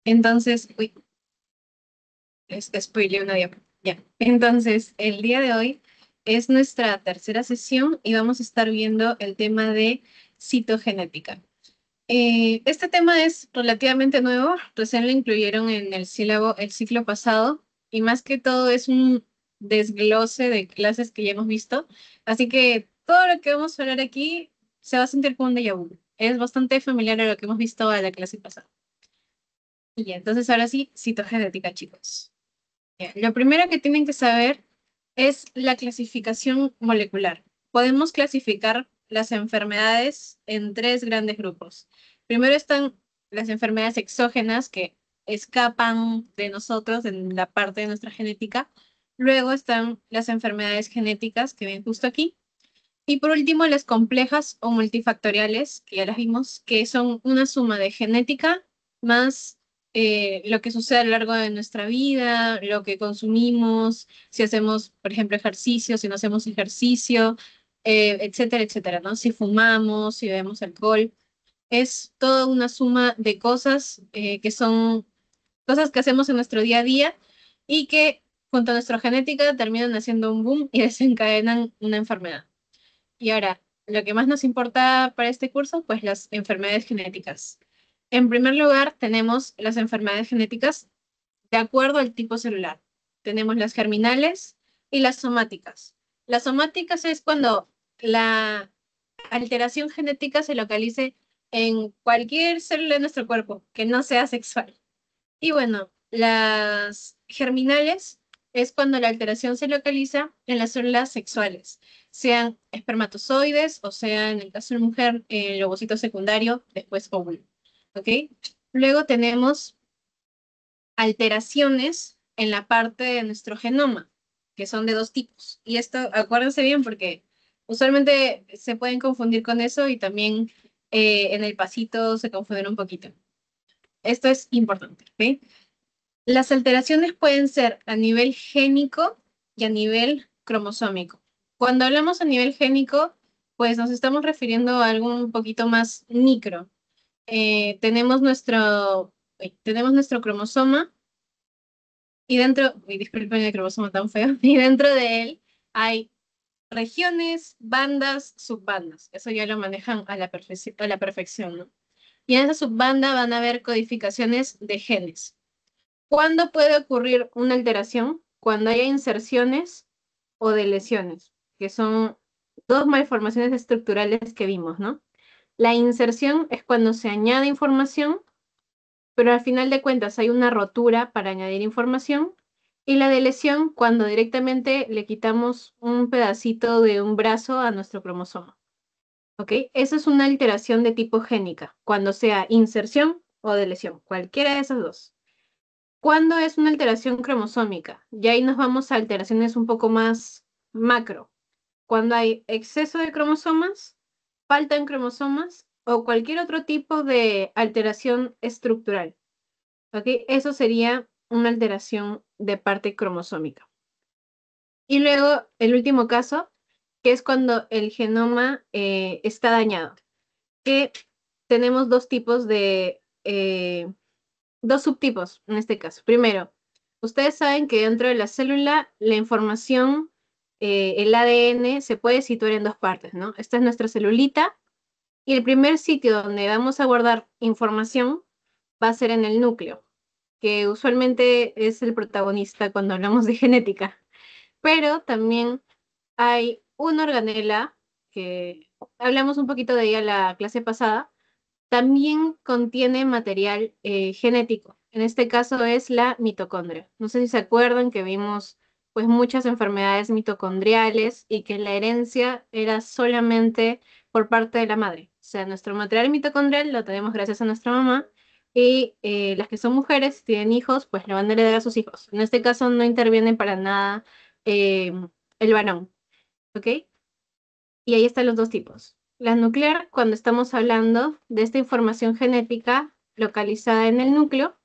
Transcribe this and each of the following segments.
Entonces, uy, spoileé una diapositiva. Ya. Entonces, el día de hoy es nuestra tercera sesión y vamos a estar viendo el tema de citogenética. Este tema es relativamente nuevo, recién lo incluyeron en el sílabo el ciclo pasado y más que todo es un desglose de clases que ya hemos visto, así que todo lo que vamos a hablar aquí se va a sentir como un déjà vu. Es bastante familiar a lo que hemos visto a la clase pasada. Y ya, entonces ahora sí, citogenética, chicos. Ya, lo primero que tienen que saber es la clasificación molecular. Podemos clasificar las enfermedades en tres grandes grupos. Primero están las enfermedades exógenas que escapan de nosotros en la parte de nuestra genética. Luego están las enfermedades genéticas que ven justo aquí. Y por último, las complejas o multifactoriales, que ya las vimos, que son una suma de genética más lo que sucede a lo largo de nuestra vida, lo que consumimos, si hacemos, por ejemplo, ejercicio, si no hacemos ejercicio, etcétera, etcétera, ¿no? Si fumamos, si bebemos alcohol. Es toda una suma de cosas que son cosas que hacemos en nuestro día a día y que junto a nuestra genética terminan haciendo un boom y desencadenan una enfermedad. Y ahora, lo que más nos importa para este curso, pues las enfermedades genéticas. En primer lugar, tenemos las enfermedades genéticas de acuerdo al tipo celular. Tenemos las germinales y las somáticas. Las somáticas es cuando la alteración genética se localice en cualquier célula de nuestro cuerpo que no sea sexual. Y bueno, las germinales es cuando la alteración se localiza en las células sexuales, sean espermatozoides o sea, en el caso de la mujer, el ovocito secundario, después óvulo. ¿Ok? Luego tenemos alteraciones en la parte de nuestro genoma, que son de dos tipos. Y esto, acuérdense bien, porque usualmente se pueden confundir con eso y también en el pasito se confunden un poquito. Esto es importante, ¿ok? Las alteraciones pueden ser a nivel génico y a nivel cromosómico. Cuando hablamos a nivel génico, pues nos estamos refiriendo a algo un poquito más micro. Tenemos nuestro cromosoma y dentro, uy, disculpen el cromosoma tan feo, y dentro de él hay regiones, bandas, subbandas. Eso ya lo manejan a la perfección, ¿no? Y en esa subbanda van a haber codificaciones de genes. ¿Cuándo puede ocurrir una alteración? Cuando haya inserciones o deleciones, que son dos malformaciones estructurales que vimos, ¿no? La inserción es cuando se añade información, pero al final de cuentas hay una rotura para añadir información, y la deleción cuando directamente le quitamos un pedacito de un brazo a nuestro cromosoma. ¿Ok? Esa es una alteración de tipo génica, cuando sea inserción o deleción, cualquiera de esas dos. ¿Cuándo es una alteración cromosómica? Y ahí nos vamos a alteraciones un poco más macro. Cuando hay exceso de cromosomas, falta en cromosomas o cualquier otro tipo de alteración estructural. ¿Ok? Eso sería una alteración de parte cromosómica. Y luego el último caso, que es cuando el genoma está dañado, que tenemos dos tipos dos subtipos en este caso. Primero, ustedes saben que dentro de la célula la información, el ADN, se puede situar en dos partes, ¿no? Esta es nuestra celulita y el primer sitio donde vamos a guardar información va a ser en el núcleo, que usualmente es el protagonista cuando hablamos de genética. Pero también hay una organela que hablamos un poquito de ella la clase pasada, también contiene material genético. En este caso es la mitocondria. No sé si se acuerdan que vimos pues muchas enfermedades mitocondriales y que la herencia era solamente por parte de la madre. O sea, nuestro material mitocondrial lo tenemos gracias a nuestra mamá y las que son mujeres, tienen hijos, pues lo van a heredar a sus hijos. En este caso no interviene para nada eh, el varón, ¿ok? Y ahí están los dos tipos. La nuclear, cuando estamos hablando de esta información genética localizada en el núcleo,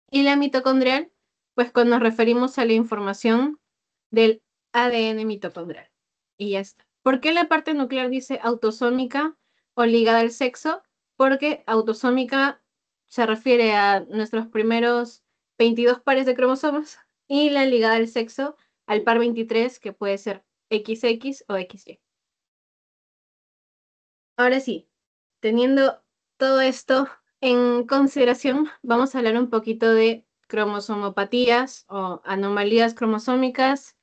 y la mitocondrial, pues cuando nos referimos a la información del ADN mitocondrial. Y ya está. ¿Por qué la parte nuclear dice autosómica o ligada al sexo? Porque autosómica se refiere a nuestros primeros 22 pares de cromosomas y la ligada al sexo al par 23, que puede ser XX o XY. Ahora sí, teniendo todo esto en consideración, vamos a hablar un poquito de cromosomopatías o anomalías cromosómicas,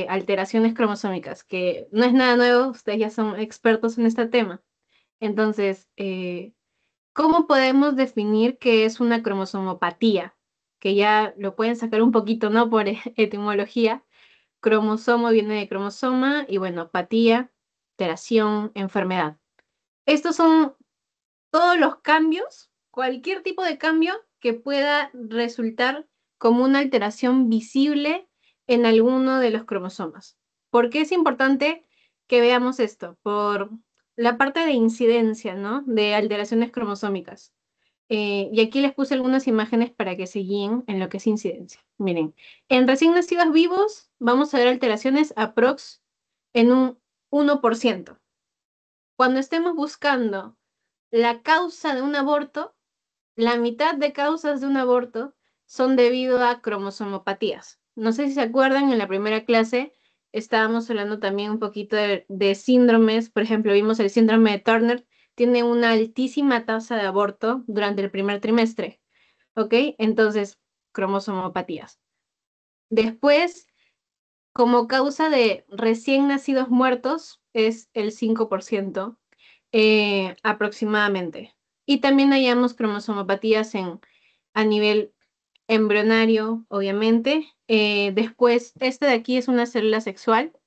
alteraciones cromosómicas, que no es nada nuevo, ustedes ya son expertos en este tema. Entonces, ¿cómo podemos definir qué es una cromosomopatía? Que ya lo pueden sacar un poquito, ¿no? Por etimología. Cromosomo viene de cromosoma y bueno, patía, alteración, enfermedad. Estos son todos los cambios, cualquier tipo de cambio que pueda resultar como una alteración visible en alguno de los cromosomas. ¿Por qué es importante que veamos esto? Por la parte de incidencia, ¿no? De alteraciones cromosómicas. Y aquí les puse algunas imágenes para que se guíen en lo que es incidencia. Miren, en recién nacidos vivos vamos a ver alteraciones aprox en un 1%. Cuando estemos buscando la causa de un aborto, la mitad de causas de un aborto son debido a cromosomopatías. No sé si se acuerdan, en la primera clase estábamos hablando también un poquito de síndromes. Por ejemplo, vimos el síndrome de Turner, tiene una altísima tasa de aborto durante el primer trimestre. ¿Ok? Entonces, cromosomopatías. Después, como causa de recién nacidos muertos, es el 5% aproximadamente. Y también hallamos cromosomopatías a nivel embrionario, obviamente. Después, este de aquí es una célula sexual,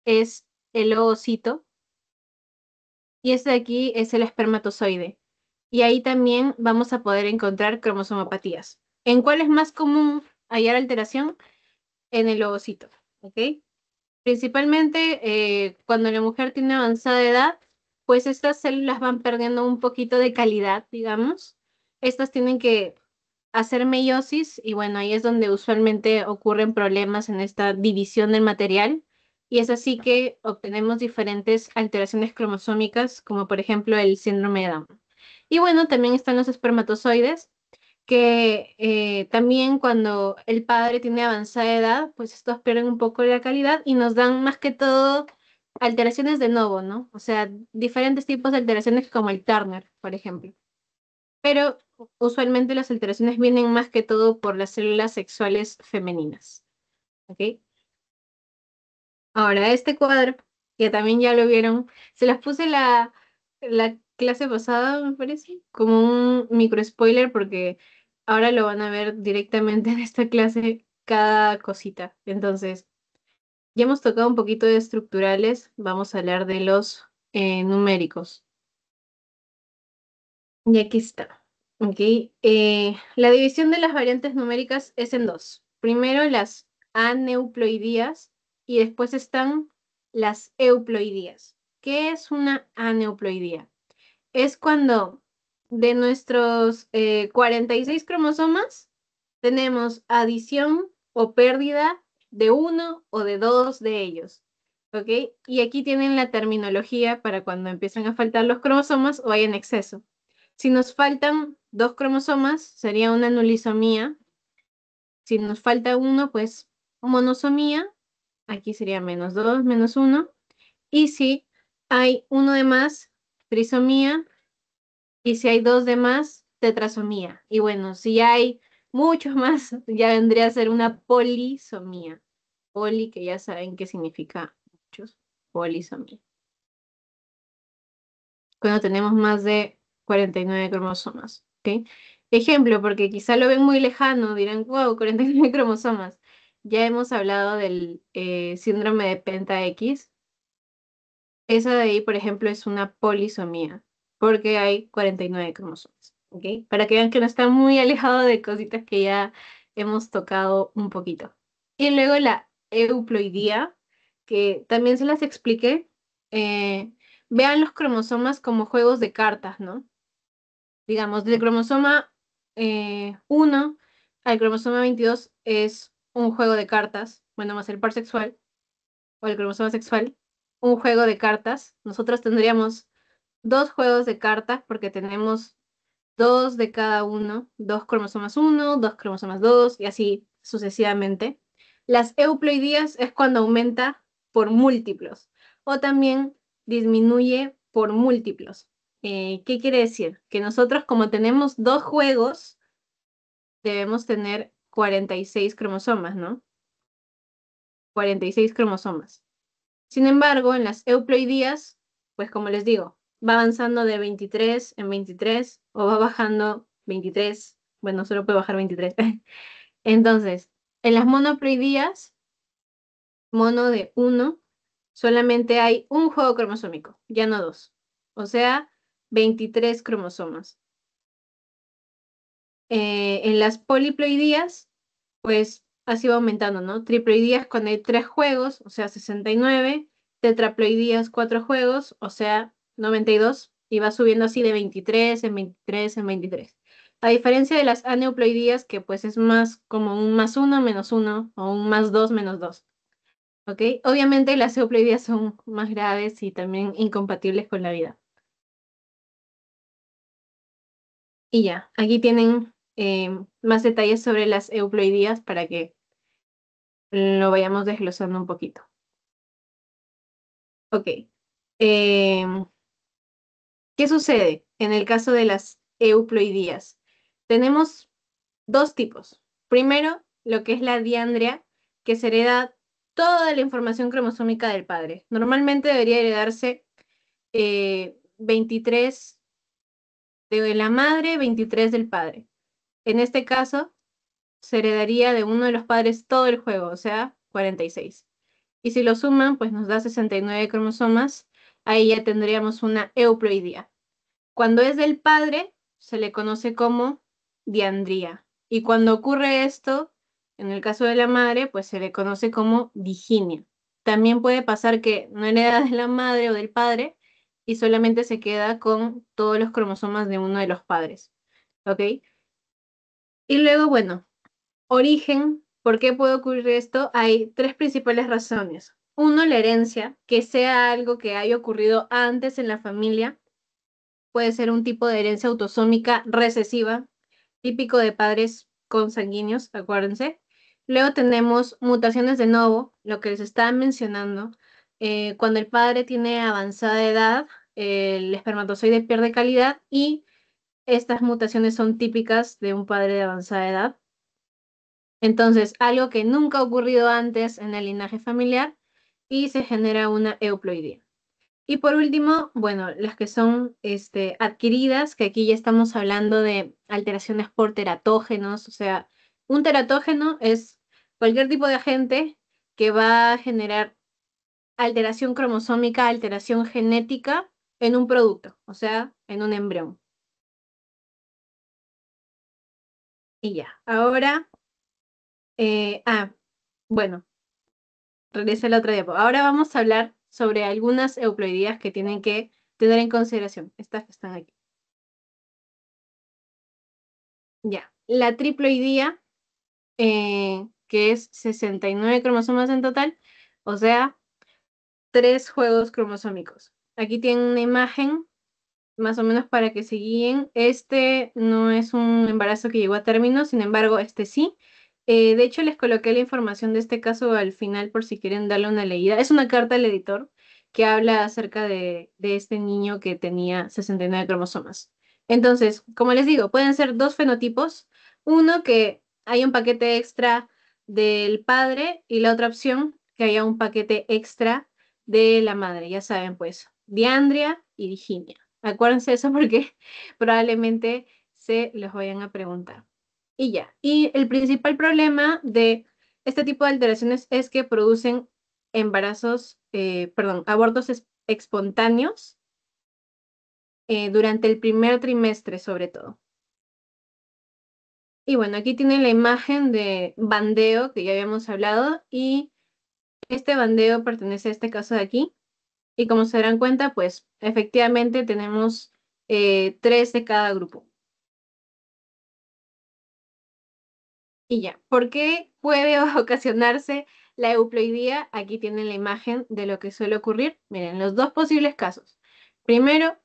es el ovocito, y este de aquí es el espermatozoide. Y ahí también vamos a poder encontrar cromosomopatías. ¿En cuál es más común hallar alteración? En el ovocito, ¿ok? Principalmente cuando la mujer tiene avanzada edad, pues estas células van perdiendo un poquito de calidad, digamos. Estas tienen que hacer meiosis y bueno, ahí es donde usualmente ocurren problemas en esta división del material. Y es así que obtenemos diferentes alteraciones cromosómicas, como por ejemplo el síndrome de Down. Y bueno, también están los espermatozoides, que también cuando el padre tiene avanzada edad, pues estos pierden un poco la calidad y nos dan más que todo alteraciones de novo, ¿no? O sea, diferentes tipos de alteraciones como el Turner, por ejemplo. Pero usualmente las alteraciones vienen más que todo por las células sexuales femeninas, ¿ok? Ahora, este cuadro, que también ya lo vieron, se las puse la clase pasada, me parece, como un micro spoiler, porque ahora lo van a ver directamente en esta clase cada cosita. Entonces, ya hemos tocado un poquito de estructurales, vamos a hablar de los numéricos. Y aquí está. ¿Ok? La división de las variantes numéricas es en dos. Primero las aneuploidías y después están las euploidías. ¿Qué es una aneuploidía? Es cuando de nuestros 46 cromosomas tenemos adición o pérdida de uno o de dos de ellos. ¿Ok? Y aquí tienen la terminología para cuando empiezan a faltar los cromosomas o hay en exceso. Si nos faltan dos cromosomas, sería una nulisomía. Si nos falta uno, pues monosomía. Aquí sería menos dos, menos uno. Y si hay uno de más, trisomía. Y si hay dos de más, tetrasomía. Y bueno, si hay muchos más, ya vendría a ser una polisomía. Poli, que ya saben qué significa muchos. Polisomía. Cuando tenemos más de 49 cromosomas. ¿Ok? Ejemplo, porque quizá lo ven muy lejano, dirán, wow, 49 cromosomas. Ya hemos hablado del síndrome de Penta X. Esa de ahí, por ejemplo, es una polisomía, porque hay 49 cromosomas. ¿Ok? Para que vean que no está muy alejado de cositas que ya hemos tocado un poquito. Y luego la euploidía, que también se las expliqué. Vean los cromosomas como juegos de cartas, ¿no? Digamos, del cromosoma 1 al cromosoma 22 es un juego de cartas, bueno, más el par sexual o el cromosoma sexual, un juego de cartas. Nosotros tendríamos dos juegos de cartas porque tenemos dos de cada uno, dos cromosomas uno, dos cromosomas 2 y así sucesivamente. Las euploidías es cuando aumenta por múltiplos o también disminuye por múltiplos. ¿Qué quiere decir? Que nosotros como tenemos dos juegos, debemos tener 46 cromosomas, ¿no? 46 cromosomas. Sin embargo, en las euploidías, pues como les digo, va avanzando de 23 en 23 o va bajando 23. Bueno, solo puede bajar 23. Entonces, en las monoploidías, mono de uno, solamente hay un juego cromosómico, ya no dos. O sea, 23 cromosomas. En las poliploidías, pues así va aumentando, ¿no? Triploidías cuando hay tres juegos, o sea, 69. Tetraploidías, cuatro juegos, o sea, 92. Y va subiendo así de 23 en 23 en 23. A diferencia de las aneuploidías, que pues es más como un más uno menos uno o un más dos menos dos. ¿Ok? Obviamente las euploidías son más graves y también incompatibles con la vida. Y ya, aquí tienen más detalles sobre las euploidías para que lo vayamos desglosando un poquito. Ok. Em, ¿Qué sucede en el caso de las euploidías? Tenemos dos tipos. Primero, lo que es la diandria, que se hereda toda la información cromosómica del padre. Normalmente debería heredarse 23 de la madre, 23 del padre. En este caso, se heredaría de uno de los padres todo el juego, o sea, 46. Y si lo suman, pues nos da 69 cromosomas. Ahí ya tendríamos una euploidía. Cuando es del padre, se le conoce como diandría. Y cuando ocurre esto, en el caso de la madre, pues se le conoce como diginia. También puede pasar que no hereda de la madre o del padre y solamente se queda con todos los cromosomas de uno de los padres. ¿Ok? Y luego, bueno, origen, ¿por qué puede ocurrir esto? Hay tres principales razones. Uno, la herencia, que sea algo que haya ocurrido antes en la familia. Puede ser un tipo de herencia autosómica recesiva, típico de padres consanguíneos, acuérdense. Luego tenemos mutaciones de novo, lo que les estaba mencionando. Cuando el padre tiene avanzada edad, el espermatozoide pierde calidad y estas mutaciones son típicas de un padre de avanzada edad. Entonces, algo que nunca ha ocurrido antes en el linaje familiar y se genera una euploidía. Y por último, bueno, las que son adquiridas, que aquí ya estamos hablando de alteraciones por teratógenos, o sea, un teratógeno es cualquier tipo de agente que va a generar alteración cromosómica, alteración genética en un producto, o sea, en un embrión. Y ya, ahora, bueno, regresa la otra diapo. Ahora vamos a hablar sobre algunas euploidías que tienen que tener en consideración, estas que están aquí. Ya, la triploidía que es 69 cromosomas en total, o sea, tres juegos cromosómicos. Aquí tienen una imagen, más o menos para que se guíen. Este no es un embarazo que llegó a término, sin embargo, este sí. De hecho, les coloqué la información de este caso al final por si quieren darle una leída. Es una carta al editor que habla acerca de este niño que tenía 69 cromosomas. Entonces, como les digo, pueden ser dos fenotipos. Uno que hay un paquete extra del padre y la otra opción que haya un paquete extra de la madre. Ya saben, pues, diandria y diginia. Acuérdense de eso porque probablemente se los vayan a preguntar. Y ya. Y el principal problema de este tipo de alteraciones es que producen embarazos, perdón, abortos espontáneos durante el primer trimestre, sobre todo. Y bueno, aquí tienen la imagen de bandeo que ya habíamos hablado y este bandeo pertenece a este caso de aquí. Y como se darán cuenta, pues efectivamente tenemos tres de cada grupo. Y ya, ¿por qué puede ocasionarse la euploidía? Aquí tienen la imagen de lo que suele ocurrir. Miren, los dos posibles casos. Primero,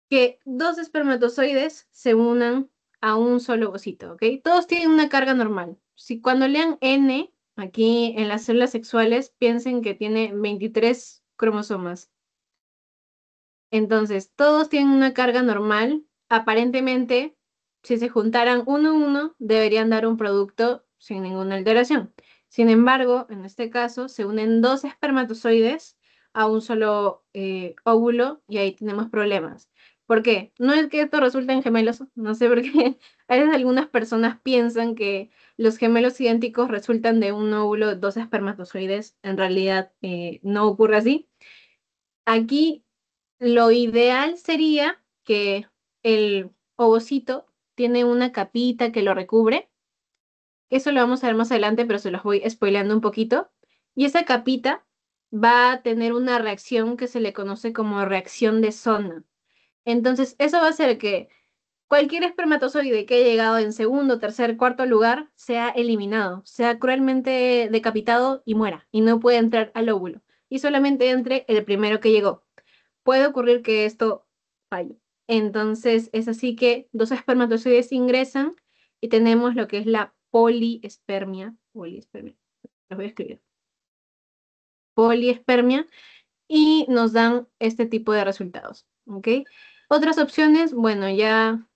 que dos espermatozoides se unan a un solo ovocito, ¿ok? Todos tienen una carga normal. Si cuando lean N, aquí en las células sexuales, piensen que tiene 23 cromosomas. Entonces, todos tienen una carga normal. Aparentemente, si se juntaran uno a uno, deberían dar un producto sin ninguna alteración. Sin embargo, en este caso, se unen dos espermatozoides a un solo óvulo y ahí tenemos problemas. ¿Por qué? No es que esto resulte en gemelos, no sé por qué. A veces algunas personas piensan que los gemelos idénticos resultan de un óvulo, dos espermatozoides. En realidad, no ocurre así. Aquí lo ideal sería que el ovocito tiene una capita que lo recubre. Eso lo vamos a ver más adelante, pero se los voy spoileando un poquito. Y esa capita va a tener una reacción que se le conoce como reacción de zona. Entonces, eso va a hacer que cualquier espermatozoide que haya llegado en segundo, tercer, cuarto lugar sea eliminado, sea cruelmente decapitado y muera, y no puede entrar al óvulo. Y solamente entre el primero que llegó. Puede ocurrir que esto falle. Entonces, es así que dos espermatozoides ingresan y tenemos lo que es la poliespermia. Poliespermia, lo voy a escribir. Poliespermia y nos dan este tipo de resultados. ¿Ok? Otras opciones, bueno, ya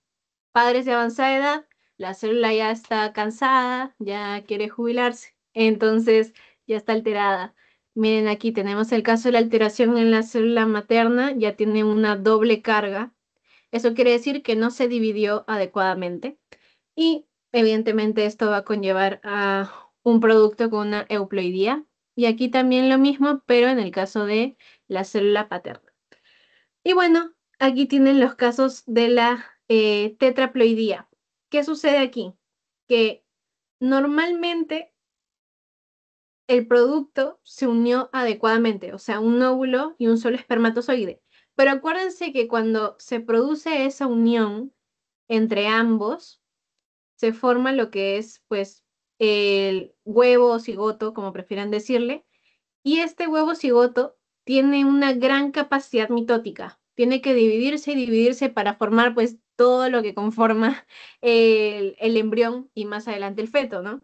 padres de avanzada edad, la célula ya está cansada, ya quiere jubilarse, entonces ya está alterada. Miren, aquí tenemos el caso de la alteración en la célula materna, ya tiene una doble carga. Eso quiere decir que no se dividió adecuadamente y evidentemente esto va a conllevar a un producto con una euploidía. Y aquí también lo mismo, pero en el caso de la célula paterna. Y bueno, aquí tienen los casos de la tetraploidía. ¿Qué sucede aquí? Que normalmente el producto se unió adecuadamente, o sea, un óvulo y un solo espermatozoide. Pero acuérdense que cuando se produce esa unión entre ambos, se forma lo que es, pues, el huevo o cigoto, como prefieran decirle, y este huevo cigoto tiene una gran capacidad mitótica. Tiene que dividirse y dividirse para formar pues todo lo que conforma el embrión y más adelante el feto, ¿no?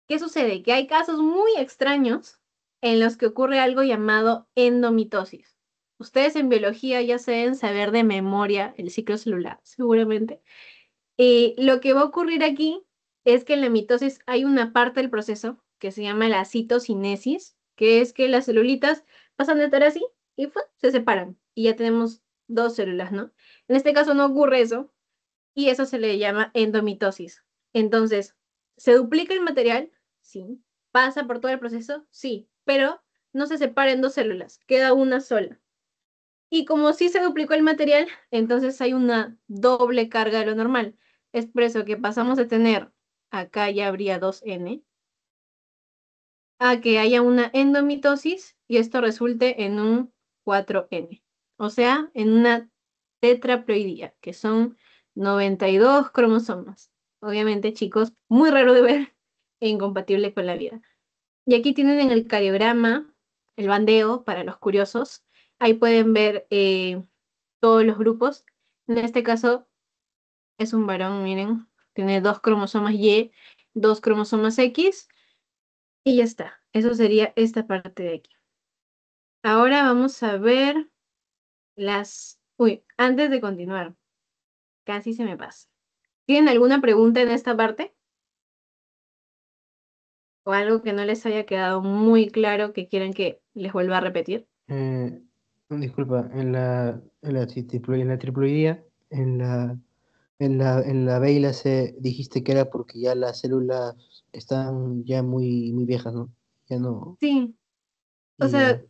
¿Qué sucede? Que hay casos muy extraños en los que ocurre algo llamado endomitosis. Ustedes en biología ya se deben saber de memoria el ciclo celular, seguramente. Lo que va a ocurrir aquí es que en la mitosis hay una parte del proceso que se llama la citocinesis, que es que las celulitas pasan de estar así y ¡fua! Se separan y ya tenemos dos células, ¿no? En este caso no ocurre eso y eso se le llama endomitosis. Entonces, ¿se duplica el material? Sí. ¿Pasa por todo el proceso? Sí, pero no se separa en dos células, queda una sola. Y como sí se duplicó el material, entonces hay una doble carga de lo normal. Es por eso que pasamos de tener, acá ya habría 2N, a que haya una endomitosis y esto resulte en un 4N. O sea, en una tetraploidía, que son 92 cromosomas. Obviamente, chicos, muy raro de ver e incompatible con la vida. Y aquí tienen en el cariograma el bandeo para los curiosos. Ahí pueden ver todos los grupos. En este caso es un varón, miren, tiene dos cromosomas Y, dos cromosomas X y ya está. Eso sería esta parte de aquí. Ahora vamos a ver las... Uy, antes de continuar, casi se me pasa. ¿Tienen alguna pregunta en esta parte? ¿O algo que no les haya quedado muy claro que quieran que les vuelva a repetir? Eh, disculpa, en la triploidía, en la B y la C dijiste que era porque ya las células están ya muy viejas, ¿no? Ya no, Sí, o y sea, ya.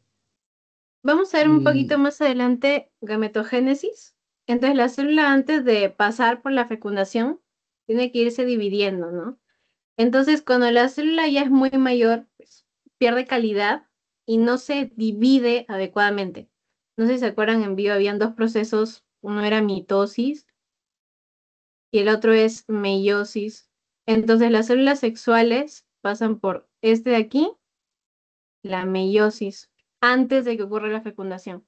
vamos a ver un poquito Y más adelante gametogénesis. Entonces, la célula antes de pasar por la fecundación tiene que irse dividiendo, ¿no? Entonces, cuando la célula ya es muy mayor, pues pierde calidad y no se divide adecuadamente. No sé si se acuerdan, en vivo habían dos procesos, uno era mitosis y el otro es meiosis. Entonces, las células sexuales pasan por este de aquí, la meiosis, antes de que ocurra la fecundación.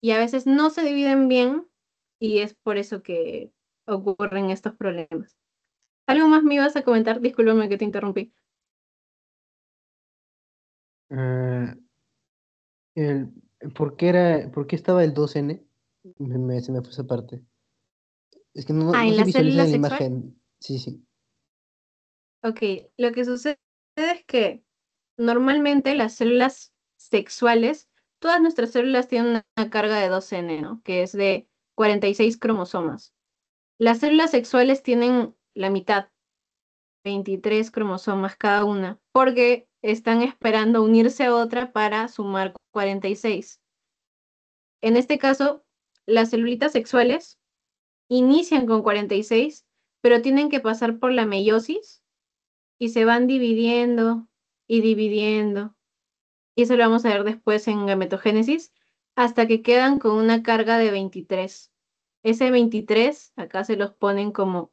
Y a veces no se dividen bien y es por eso que ocurren estos problemas. ¿Algo más me ibas a comentar? Discúlpame que te interrumpí. Ah, el, por qué estaba el 2N? Se me fue esa parte. Es que Ah, no en se la visualiza célula en la sexual. imagen. Sí, sí. Ok, lo que sucede es que normalmente las células sexuales, todas nuestras células tienen una carga de 2N, ¿no? Que es de 46 cromosomas. Las células sexuales tienen la mitad, 23 cromosomas cada una, porque están esperando unirse a otra para sumar 46. En este caso, las celulitas sexuales inician con 46, pero tienen que pasar por la meiosis y se van dividiendo y dividiendo. Y eso lo vamos a ver después en gametogénesis, hasta que quedan con una carga de 23. Ese 23, acá se los ponen como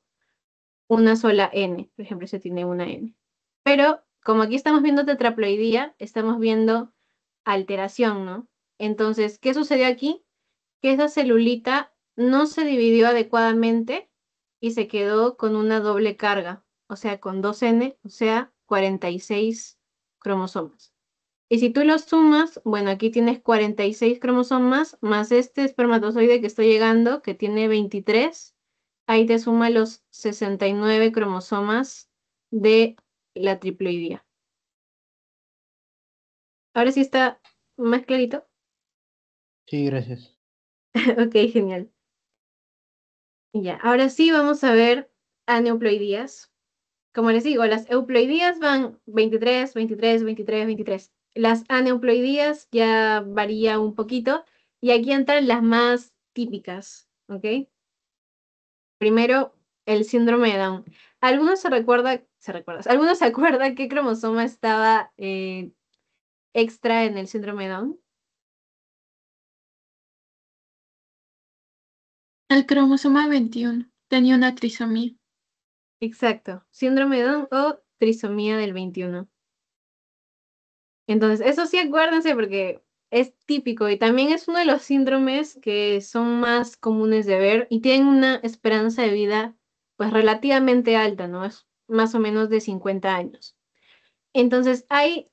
una sola N, por ejemplo, se tiene una N. Pero como aquí estamos viendo tetraploidía, estamos viendo alteración, ¿no? Entonces, ¿qué sucedió aquí? Que esa celulita no se dividió adecuadamente y se quedó con una doble carga, o sea, con 2N, o sea, 46 cromosomas. Y si tú los sumas, bueno, aquí tienes 46 cromosomas más este espermatozoide que estoy llegando, que tiene 23, ahí te suma los 69 cromosomas de la triploidía. Ahora sí está más clarito. Sí, gracias. Ok, genial. Ya, ahora sí vamos a ver aneuploidías. Como les digo, las euploidías van 23, 23, 23, 23. Las aneuploidías ya varía un poquito y aquí entran las más típicas, ¿ok? Primero, el síndrome de Down. ¿Algunos se acuerdan qué cromosoma estaba extra en el síndrome de Down? El cromosoma 21 tenía una trisomía. Exacto, síndrome de Down o trisomía del 21. Entonces, eso sí acuérdense porque es típico y también es uno de los síndromes que son más comunes de ver y tienen una esperanza de vida pues relativamente alta, ¿no? Es más o menos de 50 años. Entonces, hay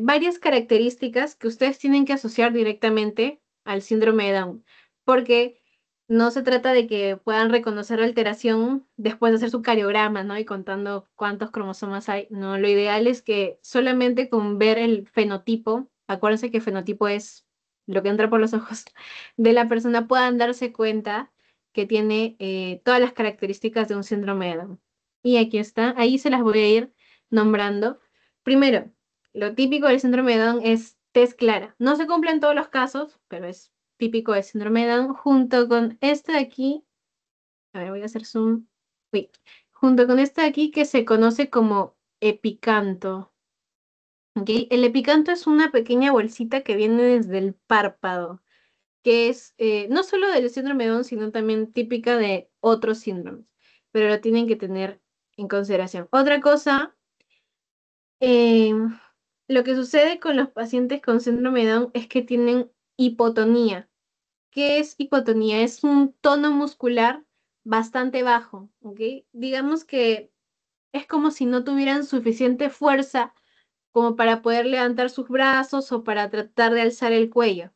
varias características que ustedes tienen que asociar directamente al síndrome de Down, porque no se trata de que puedan reconocer la alteración después de hacer su cariograma, ¿no? Y contando cuántos cromosomas hay. No, lo ideal es que solamente con ver el fenotipo, acuérdense que fenotipo es lo que entra por los ojos de la persona, puedan darse cuenta que tiene todas las características de un síndrome de Down. Y aquí está, ahí se las voy a ir nombrando. Primero, lo típico del síndrome de Down es tez clara. No se cumple en todos los casos, pero es típico del síndrome de Down, junto con este de aquí, a ver, voy a hacer zoom, uy, junto con este de aquí que se conoce como epicanto. ¿Ok? El epicanto es una pequeña bolsita que viene desde el párpado, que es no solo del síndrome de Down, sino también típica de otros síndromes, pero lo tienen que tener en consideración. Otra cosa, eh, lo que sucede con los pacientes con síndrome de Down es que tienen hipotonía. ¿Qué es hipotonía? Es un tono muscular bastante bajo, ¿ok? Digamos que es como si no tuvieran suficiente fuerza como para poder levantar sus brazos o para tratar de alzar el cuello.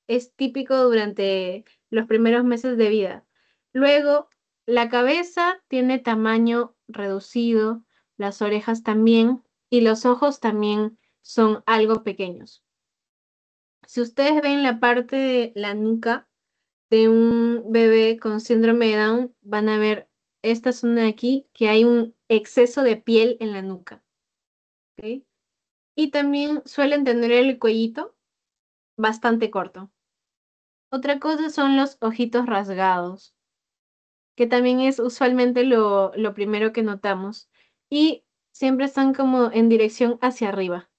Es típico durante los primeros meses de vida. Luego, la cabeza tiene tamaño reducido, las orejas también y los ojos también son algo pequeños. Si ustedes ven la parte de la nuca de un bebé con síndrome de Down, van a ver esta zona de aquí que hay un exceso de piel en la nuca, ¿ok? Y también suelen tener el cuellito bastante corto. Otra cosa son los ojitos rasgados, que también es usualmente lo primero que notamos. Y siempre están como en dirección hacia arriba.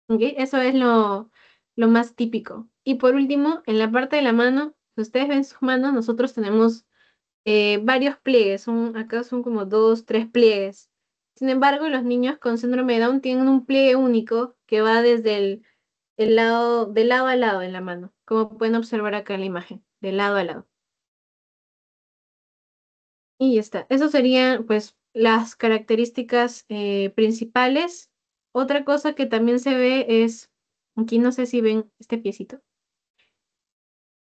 ¿Ok? Eso es lo más típico. Y por último, en la parte de la mano, si ustedes ven sus manos, nosotros tenemos varios pliegues. Acá son como dos, tres pliegues. Sin embargo, los niños con síndrome de Down tienen un pliegue único que va desde el lado, de lado a lado en la mano, como pueden observar acá en la imagen, de lado a lado. Y ya está. Eso serían, pues, las características principales. Otra cosa que también se ve es, aquí no sé si ven este piecito.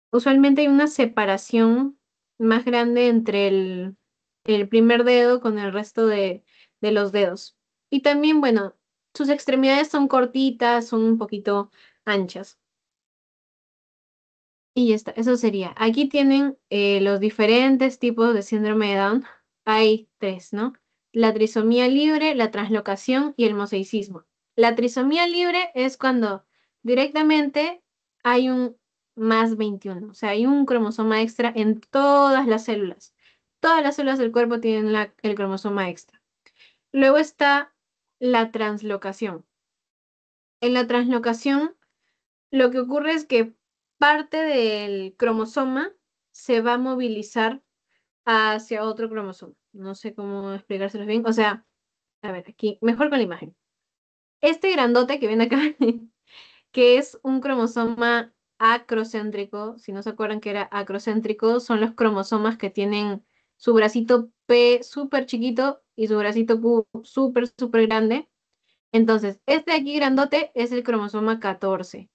Usualmente hay una separación más grande entre el primer dedo con el resto de los dedos. Y también, bueno, sus extremidades son cortitas, son un poquito anchas. Y ya está, eso sería. Aquí tienen los diferentes tipos de síndrome de Down. Hay tres, ¿no? La trisomía libre, la translocación y el mosaicismo. La trisomía libre es cuando directamente hay un más 21, o sea, hay un cromosoma extra en todas las células. Todas las células del cuerpo tienen el cromosoma extra. Luego está la translocación. En la translocación lo que ocurre es que parte del cromosoma se va a movilizar hacia otro cromosoma. No sé cómo explicárselo bien. O sea, a ver, aquí, mejor con la imagen. Este grandote que ven acá, que es un cromosoma acrocéntrico, si no se acuerdan que era acrocéntrico, son los cromosomas que tienen su bracito P súper chiquito y su bracito Q súper, súper grande. Entonces, este de aquí grandote es el cromosoma 14.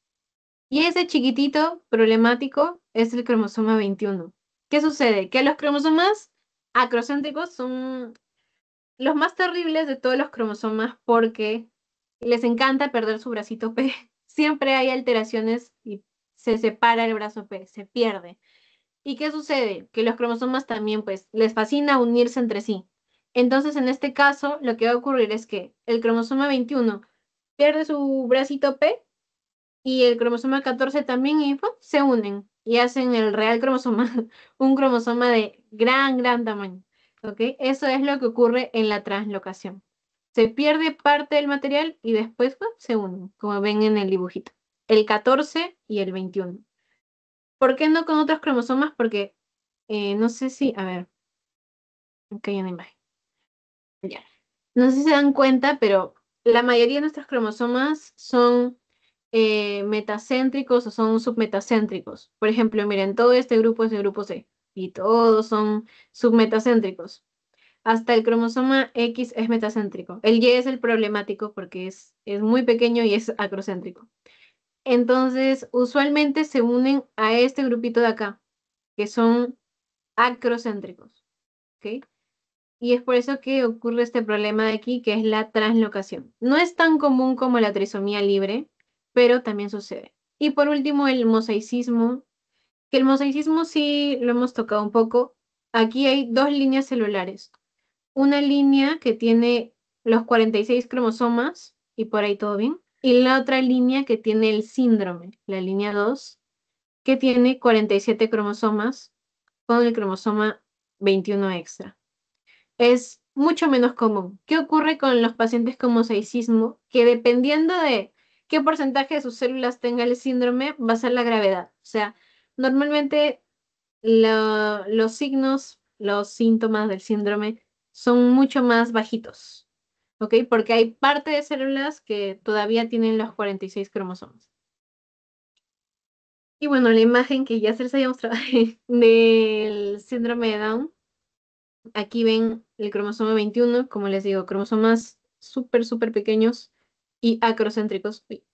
Y ese chiquitito problemático es el cromosoma 21. ¿Qué sucede? Que los cromosomas acrocéntricos son los más terribles de todos los cromosomas porque les encanta perder su bracito P. Siempre hay alteraciones y se separa el brazo P, se pierde. ¿Y qué sucede? Que los cromosomas también, pues, les fascina unirse entre sí. Entonces, en este caso, lo que va a ocurrir es que el cromosoma 21 pierde su bracito P y el cromosoma 14 también y ¡pum! Se unen y hacen el real cromosoma, un cromosoma de gran, gran tamaño. ¿Ok? Eso es lo que ocurre en la translocación. Se pierde parte del material y después ¡pum! Se unen, como ven en el dibujito. El 14 y el 21. ¿Por qué no con otros cromosomas? Porque no sé si, a ver, aquí hay una imagen. Ya. No sé si se dan cuenta, pero la mayoría de nuestros cromosomas son metacéntricos o son submetacéntricos. Por ejemplo, miren, todo este grupo es de grupo C y todos son submetacéntricos. Hasta el cromosoma X es metacéntrico. El Y es el problemático porque es muy pequeño y es acrocéntrico. Entonces, usualmente se unen a este grupito de acá, que son acrocéntricos. ¿Ok? Y es por eso que ocurre este problema de aquí, que es la translocación. No es tan común como la trisomía libre, pero también sucede. Y por último, el mosaicismo, que el mosaicismo sí lo hemos tocado un poco. Aquí hay dos líneas celulares. Una línea que tiene los 46 cromosomas, y por ahí todo bien, y la otra línea que tiene el síndrome, la línea 2, que tiene 47 cromosomas con el cromosoma 21 extra. Es mucho menos común. ¿Qué ocurre con los pacientes con mosaicismo? Que dependiendo de qué porcentaje de sus células tenga el síndrome, va a ser la gravedad. O sea, normalmente los signos, los síntomas del síndrome son mucho más bajitos, ¿ok? Porque hay parte de células que todavía tienen los 46 cromosomas. Y bueno, la imagen que ya se les había mostrado del síndrome de Down. Aquí ven el cromosoma 21, como les digo, cromosomas súper, súper pequeños y acrocéntricos. Uy,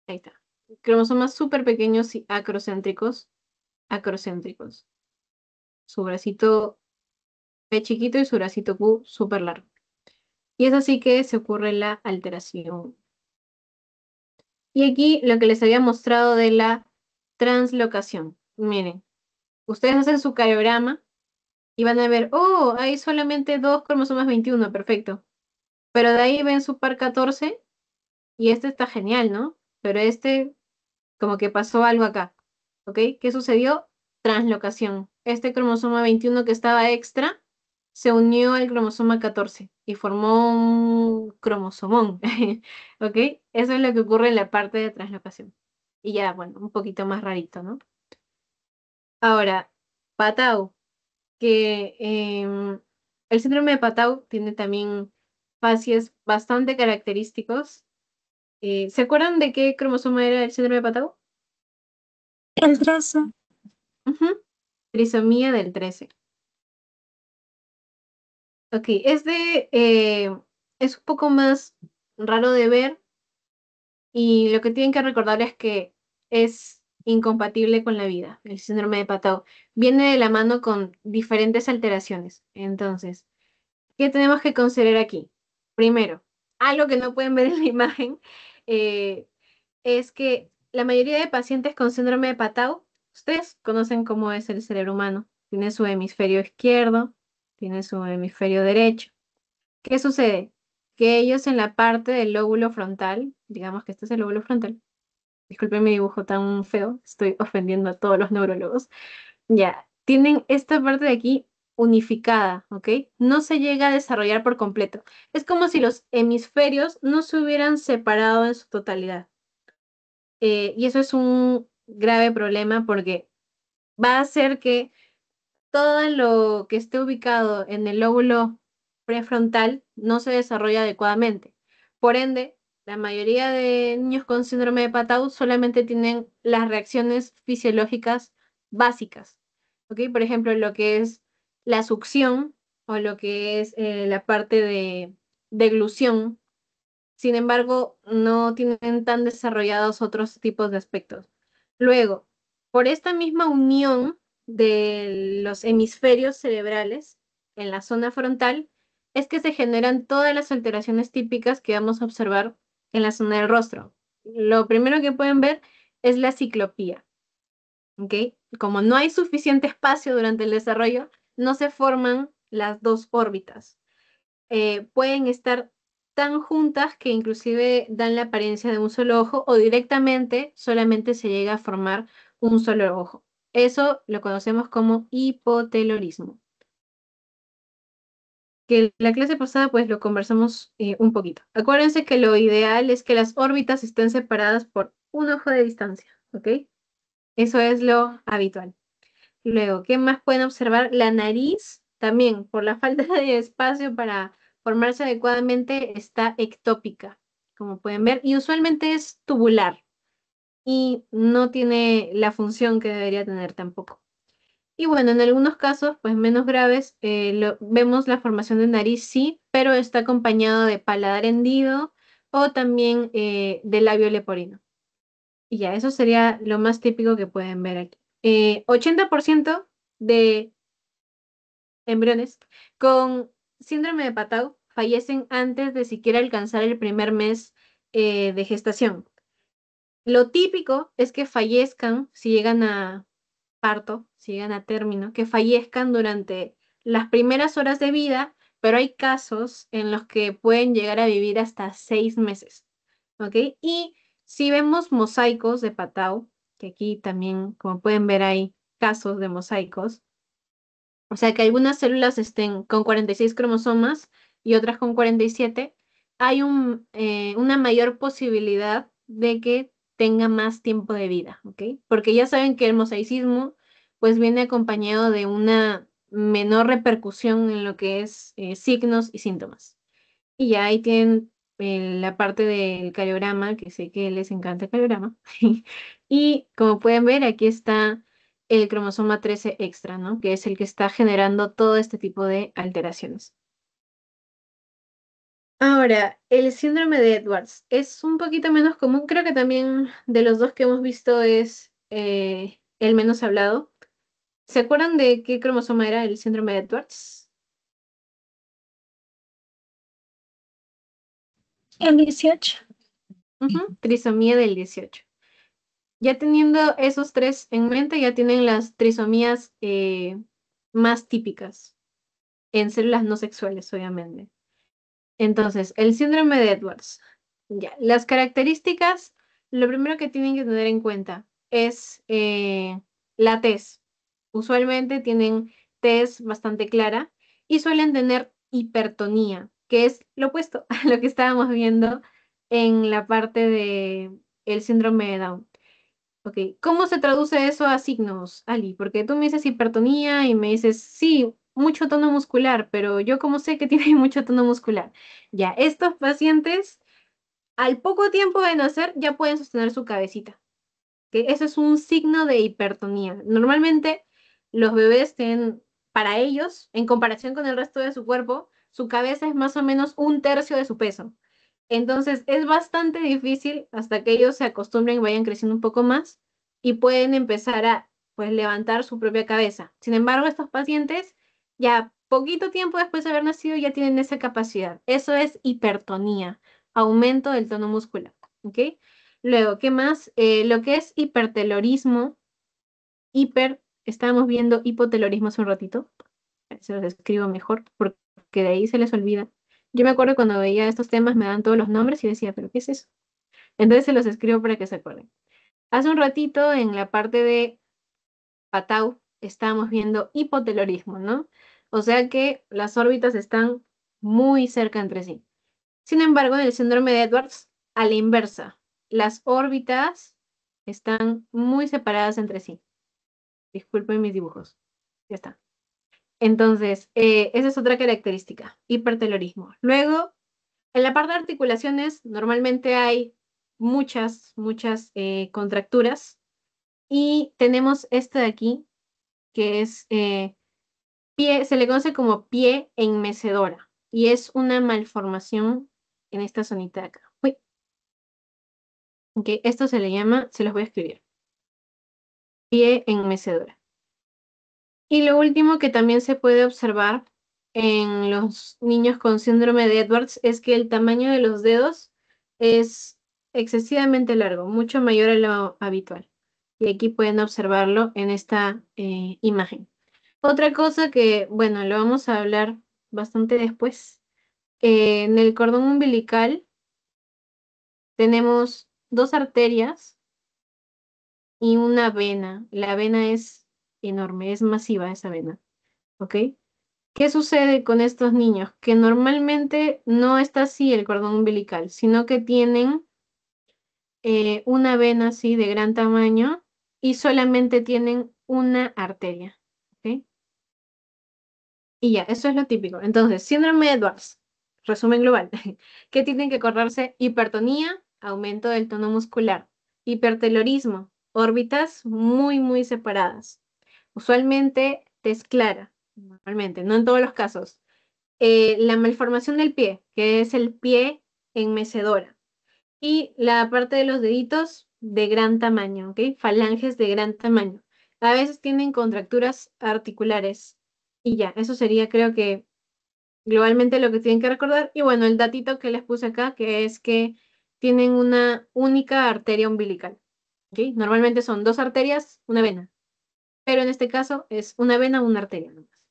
ahí está. Cromosomas súper pequeños y acrocéntricos. Acrocéntricos. Su bracito P chiquito y su bracito Q súper largo. Y es así que se ocurre la alteración. Y aquí lo que les había mostrado de la translocación. Miren, ustedes hacen su cariograma y van a ver, oh, hay solamente dos cromosomas 21, perfecto. Pero de ahí ven su par 14 y este está genial, ¿no? Pero este, como que pasó algo acá, ¿ok? ¿Qué sucedió? Translocación. Este cromosoma 21 que estaba extra se unió al cromosoma 14 y formó un cromosomón, ¿ok? Eso es lo que ocurre en la parte de translocación. Y ya, bueno, un poquito más rarito, ¿no? Ahora, Patau, que el síndrome de Patau tiene también facies bastante característicos. ¿Se acuerdan de qué cromosoma era el síndrome de Patau? El 13. Ujú. Trisomía del 13. Ok, es un poco más raro de ver y lo que tienen que recordar es que es incompatible con la vida, el síndrome de Patau. Viene de la mano con diferentes alteraciones. Entonces, ¿qué tenemos que considerar aquí? Primero, algo que no pueden ver en la imagen eh, es que la mayoría de pacientes con síndrome de Patau, ustedes conocen cómo es el cerebro humano. Tiene su hemisferio izquierdo, tiene su hemisferio derecho. ¿Qué sucede? Que ellos en la parte del lóbulo frontal, digamos que este es el lóbulo frontal, disculpen mi dibujo tan feo, estoy ofendiendo a todos los neurólogos, ya, tienen esta parte de aquí unificada, ¿ok? No se llega a desarrollar por completo. Es como si los hemisferios no se hubieran separado en su totalidad. Y eso es un grave problema porque va a hacer que todo lo que esté ubicado en el lóbulo prefrontal no se desarrolla adecuadamente. Por ende, la mayoría de niños con síndrome de Patau solamente tienen las reacciones fisiológicas básicas. ¿Ok? Por ejemplo, lo que es la succión o lo que es la parte de deglución. Sin embargo, no tienen tan desarrollados otros tipos de aspectos. Luego, por esta misma unión de los hemisferios cerebrales en la zona frontal, es que se generan todas las alteraciones típicas que vamos a observar en la zona del rostro. Lo primero que pueden ver es la ciclopía. ¿Ok? Como no hay suficiente espacio durante el desarrollo, no se forman las dos órbitas. Pueden estar tan juntas que inclusive dan la apariencia de un solo ojo o directamente solamente se llega a formar un solo ojo. Eso lo conocemos como hipotelorismo. Que la clase pasada pues lo conversamos un poquito. Acuérdense que lo ideal es que las órbitas estén separadas por un ojo de distancia, ¿ok? Eso es lo habitual. Luego, ¿qué más pueden observar? La nariz también, por la falta de espacio para formarse adecuadamente, está ectópica, como pueden ver, y usualmente es tubular y no tiene la función que debería tener tampoco. Y bueno, en algunos casos, pues menos graves, vemos la formación de nariz, sí, pero está acompañado de paladar hendido o también de labio leporino. Y ya, eso sería lo más típico que pueden ver aquí. 80% de embriones con síndrome de Patau fallecen antes de siquiera alcanzar el primer mes de gestación. Lo típico es que fallezcan si llegan a parto, si llegan a término, que fallezcan durante las primeras horas de vida, pero hay casos en los que pueden llegar a vivir hasta 6 meses. ¿Ok? Y si vemos mosaicos de Patau, que aquí también, como pueden ver, hay casos de mosaicos, o sea que algunas células estén con 46 cromosomas y otras con 47, hay una mayor posibilidad de que tenga más tiempo de vida, ¿ok? Porque ya saben que el mosaicismo pues viene acompañado de una menor repercusión en lo que es signos y síntomas. Y ya ahí tienen la parte del caliograma, que sé que les encanta el caliograma. Y como pueden ver, aquí está el cromosoma 13 extra, ¿no? Que es el que está generando todo este tipo de alteraciones. Ahora, el síndrome de Edwards es un poquito menos común. Creo que también de los dos que hemos visto es el menos hablado. ¿Se acuerdan de qué cromosoma era el síndrome de Edwards? El 18. Trisomía del 18. Ya teniendo esos tres en mente, ya tienen las trisomías más típicas en células no sexuales, obviamente. Entonces, el síndrome de Edwards. Ya, las características, lo primero que tienen que tener en cuenta es la tez. Usualmente tienen tez bastante clara y suelen tener hipertonía, que es lo opuesto a lo que estábamos viendo en la parte de el síndrome de Down. Ok, ¿cómo se traduce eso a signos, Ali? Porque tú me dices hipertonía y me dices, sí, mucho tono muscular, pero yo cómo sé que tiene mucho tono muscular. Ya, estos pacientes al poco tiempo de nacer ya pueden sostener su cabecita. Que eso es un signo de hipertonía. Normalmente los bebés tienen, para ellos, en comparación con el resto de su cuerpo, su cabeza es más o menos un tercio de su peso. Entonces es bastante difícil hasta que ellos se acostumbren y vayan creciendo un poco más y pueden empezar a pues levantar su propia cabeza. Sin embargo, estos pacientes ya poquito tiempo después de haber nacido ya tienen esa capacidad. Eso es hipertonía, aumento del tono muscular, ¿ok? Luego, ¿qué más? Lo que es hipertelorismo, estábamos viendo hipotelorismo hace un ratito, se los escribo mejor porque de ahí se les olvida. Yo me acuerdo cuando veía estos temas me dan todos los nombres y decía, ¿pero qué es eso? Entonces se los escribo para que se acuerden. Hace un ratito en la parte de Patau estábamos viendo hipotelorismo, ¿no? O sea que las órbitas están muy cerca entre sí. Sin embargo, en el síndrome de Edwards, a la inversa, las órbitas están muy separadas entre sí. Disculpen mis dibujos. Ya está. Entonces, esa es otra característica, hipertelorismo. Luego, en la parte de articulaciones, normalmente hay muchas contracturas y tenemos esta de aquí, que es pie, se le conoce como pie en mecedora y es una malformación en esta zonita de acá. Uy, ok, esto se le llama, se los voy a escribir, pie en mecedora. Y lo último que también se puede observar en los niños con síndrome de Edwards es que el tamaño de los dedos es excesivamente largo, mucho mayor a lo habitual. Y aquí pueden observarlo en esta imagen. Otra cosa que, bueno, lo vamos a hablar bastante después. En el cordón umbilical tenemos dos arterias y una vena. La vena es enorme, es masiva esa vena, ¿ok? ¿Qué sucede con estos niños? Que normalmente no está así el cordón umbilical, sino que tienen una vena así de gran tamaño y solamente tienen una arteria. ¿Ok? Y ya, eso es lo típico. Entonces, síndrome de Edwards, resumen global, que tienen que acordarse hipertonía, aumento del tono muscular, hipertelorismo, órbitas muy separadas. Usualmente tez clara, normalmente, no en todos los casos. La malformación del pie, que es el pie en mecedora, y la parte de los deditos de gran tamaño, ¿ok? Falanges de gran tamaño. A veces tienen contracturas articulares y ya, eso sería creo que globalmente lo que tienen que recordar. Y bueno, el datito que les puse acá, que es que tienen una única arteria umbilical, ¿ok? Normalmente son dos arterias, una vena, pero en este caso es una vena, una arteria nomás.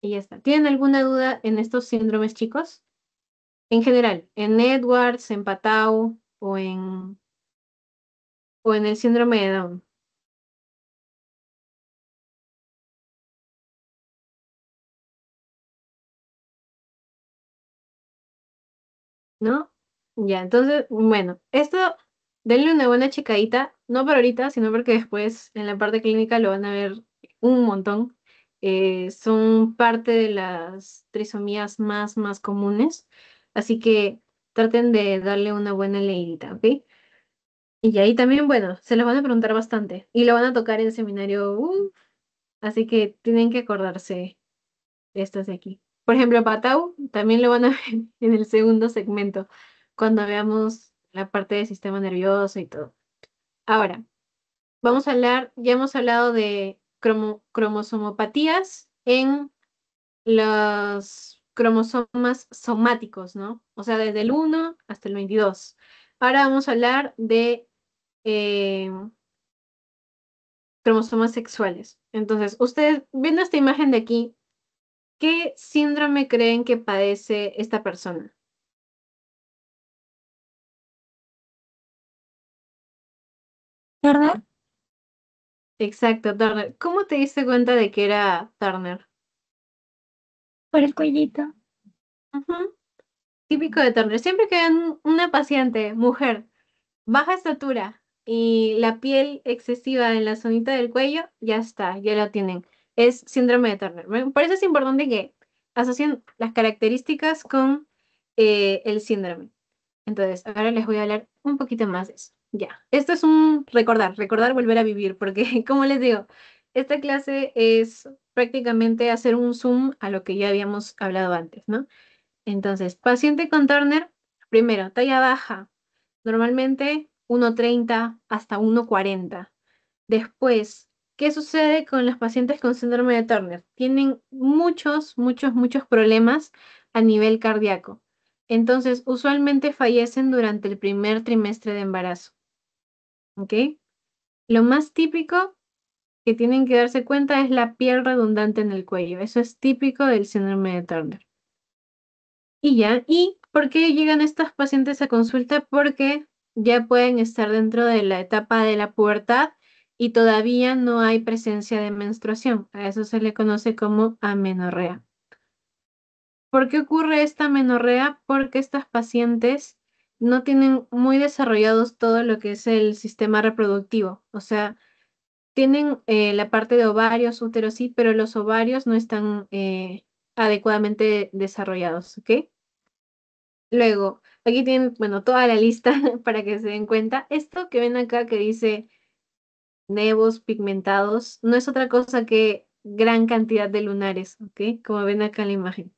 Y ya está. ¿Tienen alguna duda en estos síndromes, chicos? En general, en Edwards, en Patau o en el síndrome de Down, ¿no? Ya, entonces, bueno, esto denle una buena checadita, no por ahorita, sino porque después en la parte clínica lo van a ver un montón. Son parte de las trisomías más comunes, así que traten de darle una buena leidita, ¿ok? Y ahí también, bueno, se los van a preguntar bastante y lo van a tocar en seminario, así que tienen que acordarse de estas de aquí. Por ejemplo, Patau también lo van a ver en el segundo segmento, cuando veamos la parte del sistema nervioso y todo. Ahora, vamos a hablar, ya hemos hablado de cromosomopatías en los cromosomas somáticos, ¿no? O sea, desde el 1 hasta el 22. Ahora vamos a hablar de eh, cromosomas sexuales. Entonces, ustedes, viendo esta imagen de aquí, ¿qué síndrome creen que padece esta persona? ¿Verdad? Exacto, Turner. ¿Cómo te diste cuenta de que era Turner? Por el cuellito. Ujú. Típico de Turner. Siempre que ven una paciente, mujer, baja estatura y la piel excesiva en la zonita del cuello, ya está, ya la tienen. Es síndrome de Turner. Por eso es importante que asocien las características con el síndrome. Entonces, ahora les voy a hablar un poquito más de eso. Ya, esto es un recordar, volver a vivir, porque como les digo, esta clase es prácticamente hacer un zoom a lo que ya habíamos hablado antes, ¿no? Entonces, paciente con Turner, primero, talla baja, normalmente 1,30 hasta 1,40. Después, ¿qué sucede con los pacientes con síndrome de Turner? Tienen muchos problemas a nivel cardíaco. Entonces, usualmente fallecen durante el primer trimestre de embarazo. ¿Ok? Lo más típico que tienen que darse cuenta es la piel redundante en el cuello. Eso es típico del síndrome de Turner. Y ya, ¿y por qué llegan estos pacientes a consulta? Porque ya pueden estar dentro de la etapa de la pubertad y todavía no hay presencia de menstruación. A eso se le conoce como amenorrea. ¿Por qué ocurre esta amenorrea? Porque estas pacientes no tienen muy desarrollados todo lo que es el sistema reproductivo. O sea, tienen la parte de ovarios, úteros, sí, pero los ovarios no están adecuadamente desarrollados, ¿ok? Luego, aquí tienen, bueno, toda la lista para que se den cuenta. Esto que ven acá que dice nevos pigmentados, no es otra cosa que gran cantidad de lunares, ¿ok? Como ven acá en la imagen,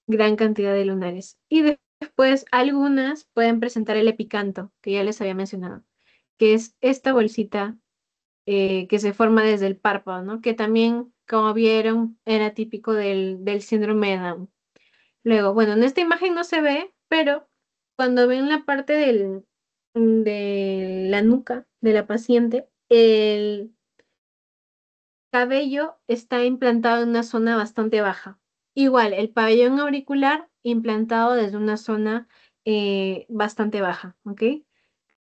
gran cantidad de lunares. Y después algunas pueden presentar el epicanto, que ya les había mencionado, que es esta bolsita que se forma desde el párpado, ¿no? Que también, como vieron, era típico del síndrome de Down. Luego, bueno, en esta imagen no se ve, pero cuando ven la parte de la nuca de la paciente, el cabello está implantado en una zona bastante baja. Igual, el pabellón auricular implantado desde una zona bastante baja, ¿ok?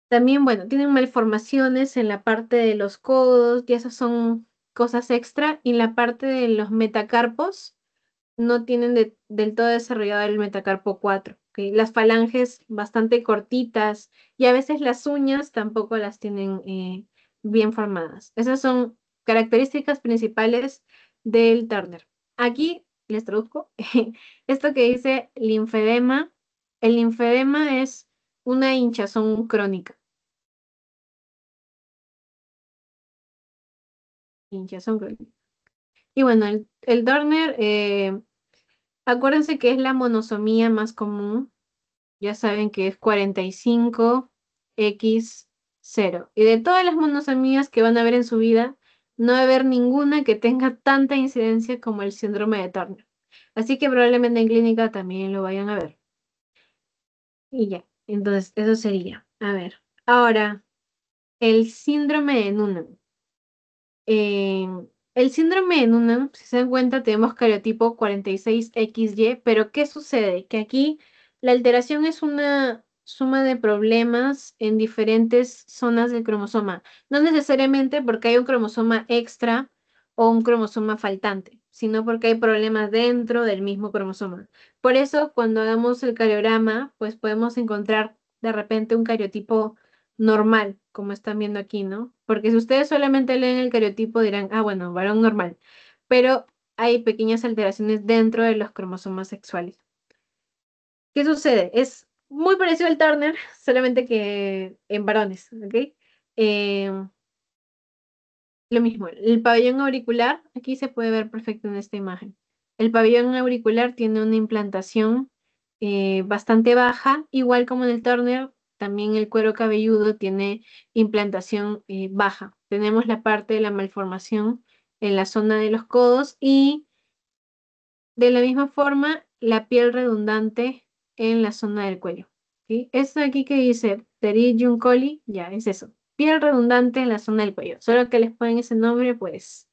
También, bueno, tienen malformaciones en la parte de los codos, y esas son cosas extra, y en la parte de los metacarpos no tienen del todo desarrollado el metacarpo 4. ¿Ok? Las falanges bastante cortitas y a veces las uñas tampoco las tienen bien formadas. Esas son características principales del Turner. Aquí les traduzco esto que dice linfedema. El linfedema es una hinchazón crónica. Hinchazón crónica. Y bueno, el Turner, acuérdense que es la monosomía más común. Ya saben que es 45X0. Y de todas las monosomías que van a ver en su vida, no va a haber ninguna que tenga tanta incidencia como el síndrome de Turner. Así que probablemente en clínica también lo vayan a ver. Y ya, entonces eso sería. A ver, ahora, el síndrome de Noonan. Eh, el síndrome de Noonan, si se dan cuenta, tenemos cariotipo 46XY, pero ¿qué sucede? Que aquí la alteración es una suma de problemas en diferentes zonas del cromosoma. No necesariamente porque hay un cromosoma extra o un cromosoma faltante, sino porque hay problemas dentro del mismo cromosoma. Por eso, cuando hagamos el cariograma, pues podemos encontrar de repente un cariotipo normal, como están viendo aquí, ¿no? Porque si ustedes solamente leen el cariotipo dirán, ah, bueno, varón normal, pero hay pequeñas alteraciones dentro de los cromosomas sexuales. ¿Qué sucede? Es muy parecido al Turner, solamente que en varones, ¿ok? Eh, lo mismo, el pabellón auricular, aquí se puede ver perfecto en esta imagen. El pabellón auricular tiene una implantación bastante baja, igual como en el Turner, también el cuero cabelludo tiene implantación baja. Tenemos la parte de la malformación en la zona de los codos y de la misma forma la piel redundante en la zona del cuello. ¿Sí? Esto aquí que dice Pterygium coli, ya es eso. Piel redundante en la zona del cuello. Solo que les ponen ese nombre, pues,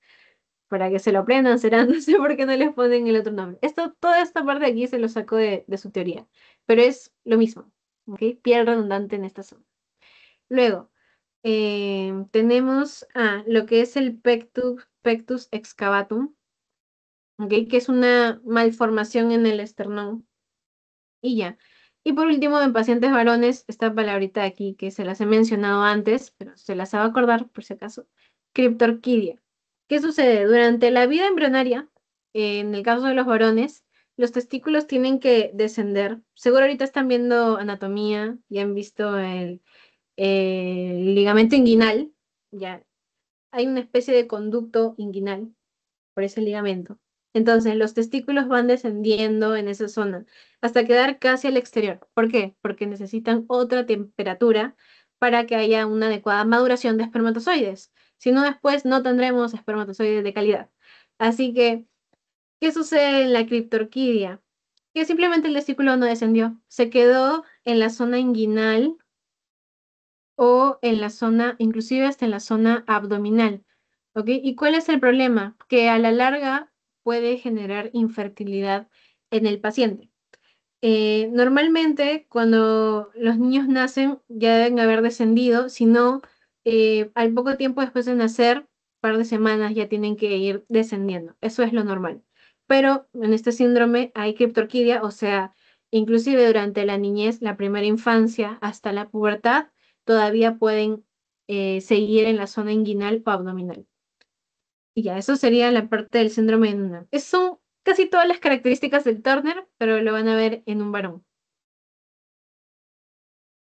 para que se lo aprendan, será, no sé por qué no les ponen el otro nombre. Toda esta parte de aquí se lo sacó de su teoría, pero es lo mismo, ¿ok? Piel redundante en esta zona. Luego, tenemos lo que es el pectus excavatum, ¿ok? Que es una malformación en el esternón. Y ya. Y por último, en pacientes varones, esta palabrita de aquí que se las he mencionado antes, pero se las va a acordar por si acaso, criptorquidia. ¿Qué sucede? Durante la vida embrionaria, en el caso de los varones, los testículos tienen que descender. Seguro ahorita están viendo anatomía y han visto el ligamento inguinal, ya. hay una especie de conducto inguinal por ese ligamento. Entonces, los testículos van descendiendo en esa zona hasta quedar casi al exterior. ¿Por qué? Porque necesitan otra temperatura para que haya una adecuada maduración de espermatozoides. Si no, después no tendremos espermatozoides de calidad. Así que, ¿qué sucede en la criptorquidia? Que simplemente el testículo no descendió, se quedó en la zona inguinal o en la zona, inclusive hasta en la zona abdominal. ¿Ok? ¿Y cuál es el problema? Que a la larga puede generar infertilidad en el paciente. Normalmente, cuando los niños nacen, ya deben haber descendido, si no, al poco tiempo después de nacer, un par de semanas ya tienen que ir descendiendo. Eso es lo normal. Pero en este síndrome hay criptorquidia, o sea, inclusive durante la niñez, la primera infancia, hasta la pubertad, todavía pueden seguir en la zona inguinal o abdominal. Y ya, eso sería la parte del síndrome de Noonan. Son casi todas las características del Turner, pero lo van a ver en un varón.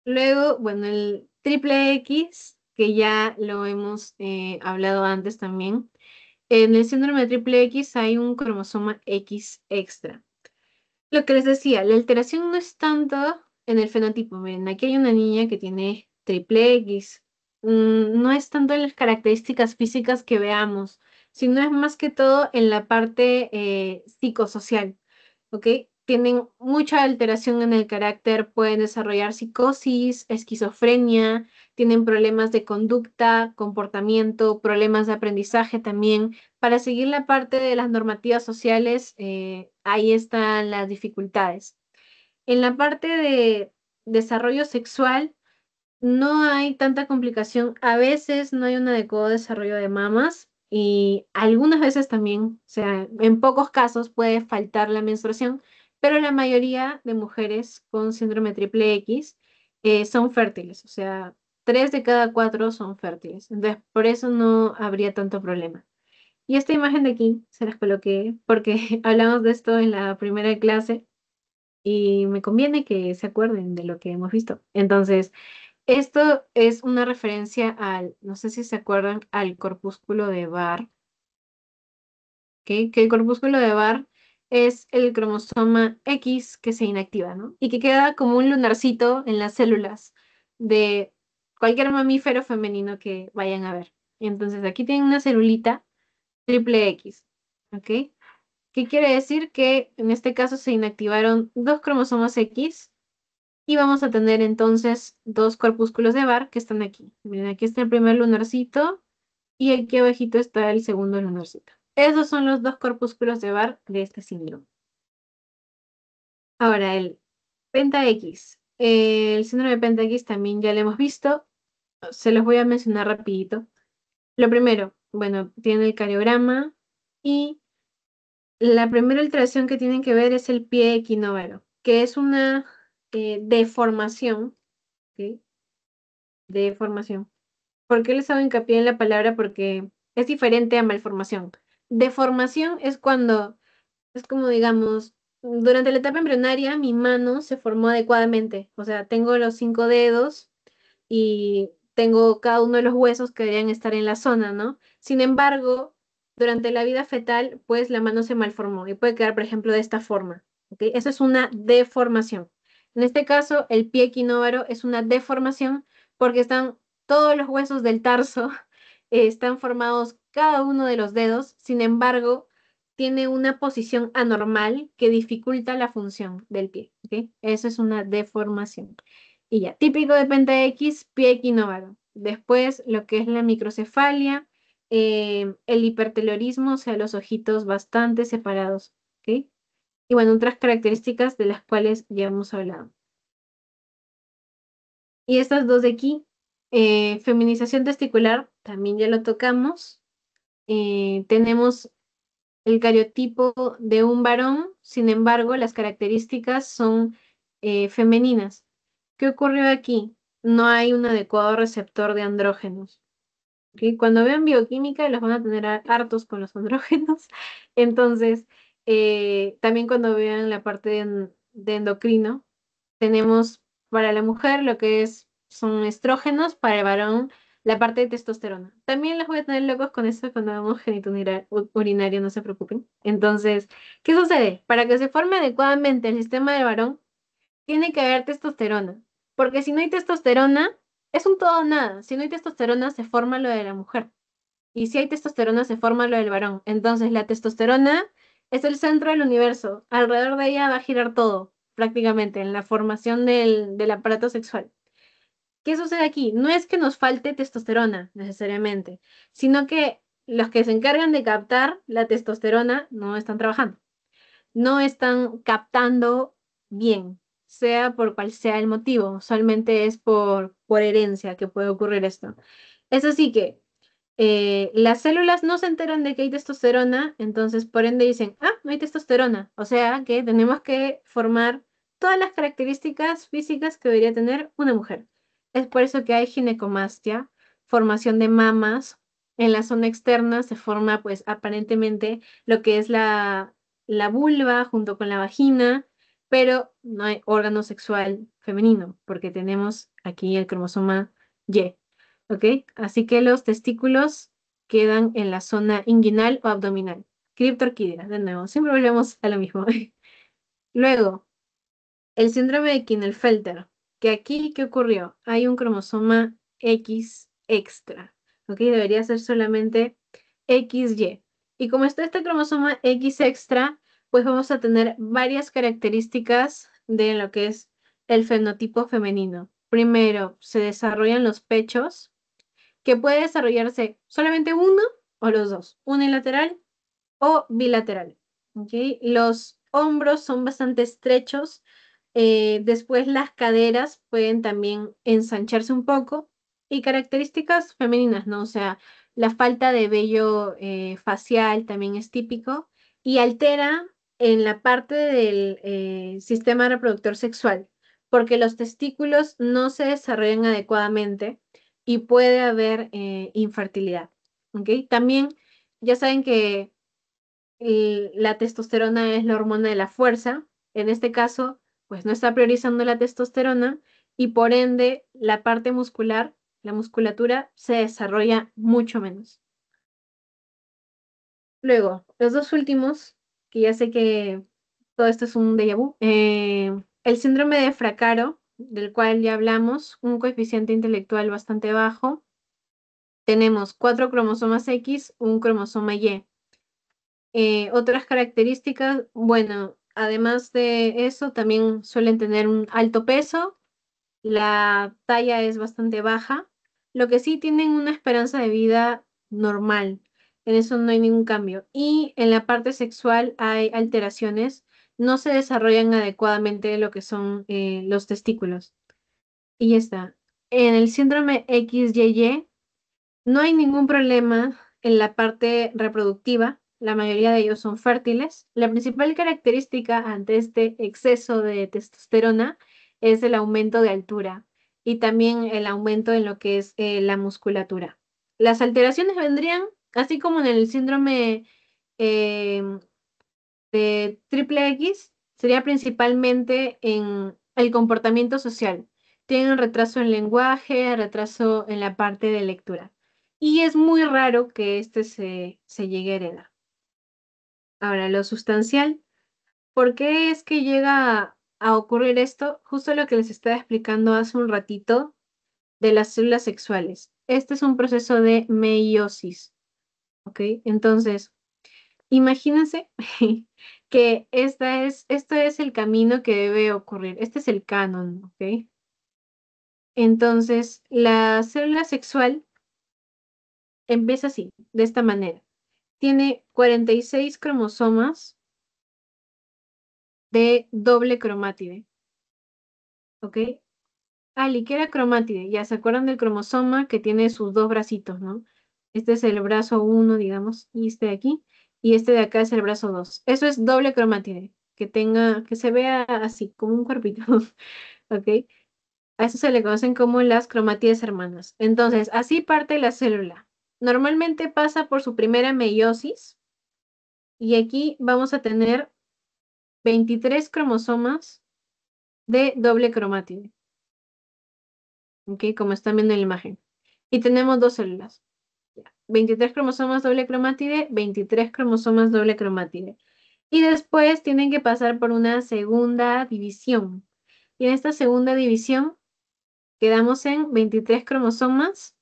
Luego, bueno, el triple X, que ya lo hemos hablado antes también. En el síndrome de triple X hay un cromosoma X extra. Lo que les decía, la alteración no es tanto en el fenotipo. Miren, aquí hay una niña que tiene triple X. No es tanto en las características físicas que veamos, sino es más que todo en la parte psicosocial. ¿Ok? Tienen mucha alteración en el carácter, pueden desarrollar psicosis, esquizofrenia, tienen problemas de conducta, comportamiento, problemas de aprendizaje también. Para seguir la parte de las normativas sociales, ahí están las dificultades. En la parte de desarrollo sexual, no hay tanta complicación. A veces no hay un adecuado desarrollo de mamas y algunas veces también, o sea, en pocos casos puede faltar la menstruación, pero la mayoría de mujeres con síndrome triple X son fértiles, o sea, 3 de cada 4 son fértiles. Entonces, por eso no habría tanto problema. Y esta imagen de aquí se las coloqué porque hablamos de esto en la primera clase y me conviene que se acuerden de lo que hemos visto. Entonces, esto es una referencia al, no sé si se acuerdan, al corpúsculo de Barr, ¿ok? Que el corpúsculo de Barr es el cromosoma X que se inactiva, ¿no? Y que queda como un lunarcito en las células de cualquier mamífero femenino que vayan a ver. Entonces aquí tienen una celulita triple X, ¿ok? ¿Qué quiere decir? Que en este caso se inactivaron 2 cromosomas X y vamos a tener entonces 2 corpúsculos de Barr que están aquí. Miren, aquí está el primer lunarcito y aquí abajito está el segundo lunarcito. Esos son los 2 corpúsculos de Barr de este síndrome. Ahora, el Penta X. El síndrome de Penta X también ya lo hemos visto. Se los voy a mencionar rapidito. Lo primero, bueno, tiene el cariograma y la primera alteración que tienen que ver es el pie equinóvalo, que es una deformación, ¿ok? Deformación. ¿Por qué les hago hincapié en la palabra? Porque es diferente a malformación. Deformación es cuando, es como digamos, durante la etapa embrionaria mi mano se formó adecuadamente. O sea, tengo los 5 dedos y tengo cada uno de los huesos que deberían estar en la zona, ¿no? Sin embargo, durante la vida fetal, pues la mano se malformó y puede quedar, por ejemplo, de esta forma, ¿ok? Eso es una deformación. En este caso, el pie equinóvaro es una deformación porque están todos los huesos del tarso, están formados cada uno de los dedos, sin embargo, tiene una posición anormal que dificulta la función del pie, ¿ok? Eso es una deformación. Y ya, típico de Penta X, pie equinóvalo. Después, lo que es la microcefalia, el hipertelorismo, o sea, los ojitos bastante separados, ¿ok? Y bueno, otras características de las cuales ya hemos hablado. Y estas dos de aquí, feminización testicular, también ya lo tocamos. Tenemos el cariotipo de un varón, sin embargo, las características son femeninas. ¿Qué ocurrió aquí? No hay un adecuado receptor de andrógenos. ¿Ok? Cuando vean bioquímica los van a tener hartos con los andrógenos. Entonces, también cuando vean la parte de endocrino, tenemos para la mujer lo que son estrógenos, para el varón la parte de testosterona. También las voy a tener locos con esto cuando hagamos urinario, no se preocupen. Entonces, ¿qué sucede? Para que se forme adecuadamente el sistema del varón, tiene que haber testosterona. Porque si no hay testosterona, es un todo o nada. Si no hay testosterona, se forma lo de la mujer. Y si hay testosterona, se forma lo del varón. Entonces, la testosterona es el centro del universo. Alrededor de ella va a girar todo, prácticamente, en la formación del aparato sexual. ¿Qué sucede aquí? No es que nos falte testosterona, necesariamente, sino que los que se encargan de captar la testosterona no están trabajando, no están captando bien, sea por cual sea el motivo. Usualmente es por herencia que puede ocurrir esto. Es así que las células no se enteran de que hay testosterona, entonces por ende dicen, ah, no hay testosterona. O sea que tenemos que formar todas las características físicas que debería tener una mujer. Es por eso que hay ginecomastia, formación de mamas. En la zona externa se forma, pues, aparentemente lo que es la vulva junto con la vagina, pero no hay órgano sexual femenino, porque tenemos aquí el cromosoma Y. ¿Ok? Así que los testículos quedan en la zona inguinal o abdominal. Criptorquídea, de nuevo, siempre volvemos a lo mismo. Luego, el síndrome de Klinefelter, que aquí, ¿qué ocurrió? Hay un cromosoma X extra, ¿ok? Debería ser solamente XY. Y como está este cromosoma X extra, pues vamos a tener varias características de lo que es el fenotipo femenino. Primero, se desarrollan los pechos, que puede desarrollarse solamente uno o los dos, unilateral o bilateral. ¿Ok? Los hombros son bastante estrechos. Después las caderas pueden también ensancharse un poco. Y características femeninas, ¿no? O sea, la falta de vello facial también es típico y altera en la parte del sistema reproductor sexual, porque los testículos no se desarrollan adecuadamente y puede haber infertilidad. ¿Ok? También ya saben que la testosterona es la hormona de la fuerza. En este caso, pues no está priorizando la testosterona y por ende la parte muscular, la musculatura, se desarrolla mucho menos. Luego, los dos últimos, que ya sé que todo esto es un déjà vu, el síndrome de Fracaro, del cual ya hablamos, un coeficiente intelectual bastante bajo. Tenemos 4 cromosomas X, un cromosoma Y. Otras características, bueno, además de eso, también suelen tener un alto peso, la talla es bastante baja, lo que sí tienen una esperanza de vida normal, en eso no hay ningún cambio. Y en la parte sexual hay alteraciones, no se desarrollan adecuadamente lo que son los testículos. Y ya está. En el síndrome XYY no hay ningún problema en la parte reproductiva, la mayoría de ellos son fértiles. La principal característica ante este exceso de testosterona es el aumento de altura y también el aumento en lo que es la musculatura. Las alteraciones vendrían, así como en el síndrome em, de triple X, sería principalmente en el comportamiento social. Tienen retraso en lenguaje, retraso en la parte de lectura. Y es muy raro que este se llegue a heredar. Ahora, lo sustancial, ¿por qué es que llega a ocurrir esto? Justo lo que les estaba explicando hace un ratito de las células sexuales. Este es un proceso de meiosis, ¿ok? Entonces, imagínense que esto es el camino que debe ocurrir. Este es el canon, ¿ok? Entonces, la célula sexual empieza así, de esta manera. Tiene 46 cromosomas de doble cromátide, ¿ok? Ah, liquera cromátide. Ya se acuerdan del cromosoma que tiene sus dos bracitos, ¿no? Este es el brazo 1, digamos, y este de aquí. Y este de acá es el brazo 2. Eso es doble cromátide. Que se vea así, como un cuerpito. ¿Ok? A eso se le conocen como las cromátides hermanas. Entonces, así parte la célula. Normalmente pasa por su primera meiosis. Y aquí vamos a tener 23 cromosomas de doble cromátide. ¿Ok? Como están viendo en la imagen. y tenemos dos células. 23 cromosomas doble cromátide, 23 cromosomas doble cromátide. Y después tienen que pasar por una segunda división. Y en esta segunda división quedamos en 23 cromosomas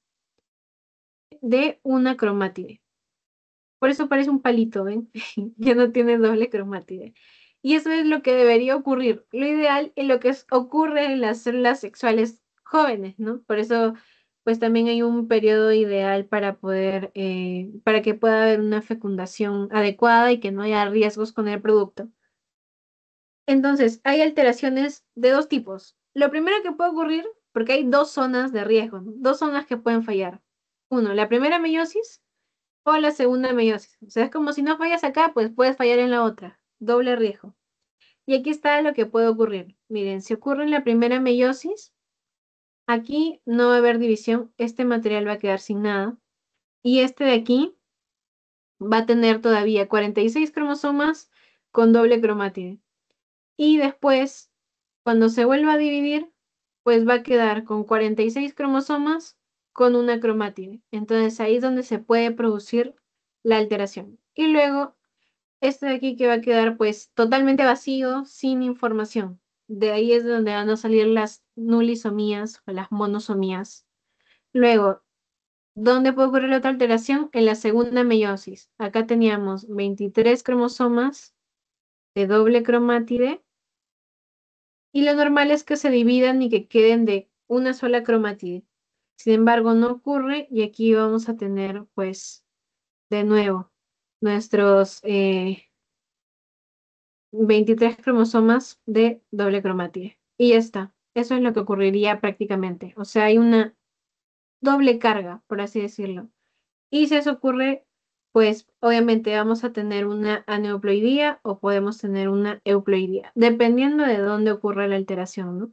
de una cromátide. Por eso parece un palito, ¿ven? Ya no tiene doble cromátide. Y eso es lo que debería ocurrir. Lo ideal es lo que ocurre en las células sexuales jóvenes, ¿no? Por eso, pues también hay un periodo ideal para poder, para que pueda haber una fecundación adecuada y que no haya riesgos con el producto. Entonces, hay alteraciones de dos tipos. Lo primero que puede ocurrir, porque hay dos zonas de riesgo, ¿no? Dos zonas que pueden fallar. Uno, la primera meiosis o la segunda meiosis. O sea, es como si no fallas acá, pues puedes fallar en la otra. Doble riesgo. Y aquí está lo que puede ocurrir. Miren, si ocurre en la primera meiosis, aquí no va a haber división. Este material va a quedar sin nada. Y este de aquí va a tener todavía 46 cromosomas con doble cromátide. Y después, cuando se vuelva a dividir, pues va a quedar con 46 cromosomas con una cromátide. Entonces ahí es donde se puede producir la alteración. Y luego, este de aquí que va a quedar pues totalmente vacío, sin información. De ahí es donde van a salir las nulisomías o las monosomías. Luego, ¿dónde puede ocurrir la otra alteración? En la segunda meiosis. Acá teníamos 23 cromosomas de doble cromátide. Y lo normal es que se dividan y que queden de una sola cromátide. Sin embargo, no ocurre y aquí vamos a tener, pues, de nuevo, nuestros 23 cromosomas de doble cromátide. Y ya está. Eso es lo que ocurriría prácticamente. O sea, hay una doble carga, por así decirlo. Y si eso ocurre, pues obviamente vamos a tener una aneuploidía o podemos tener una euploidía, dependiendo de dónde ocurra la alteración, ¿no?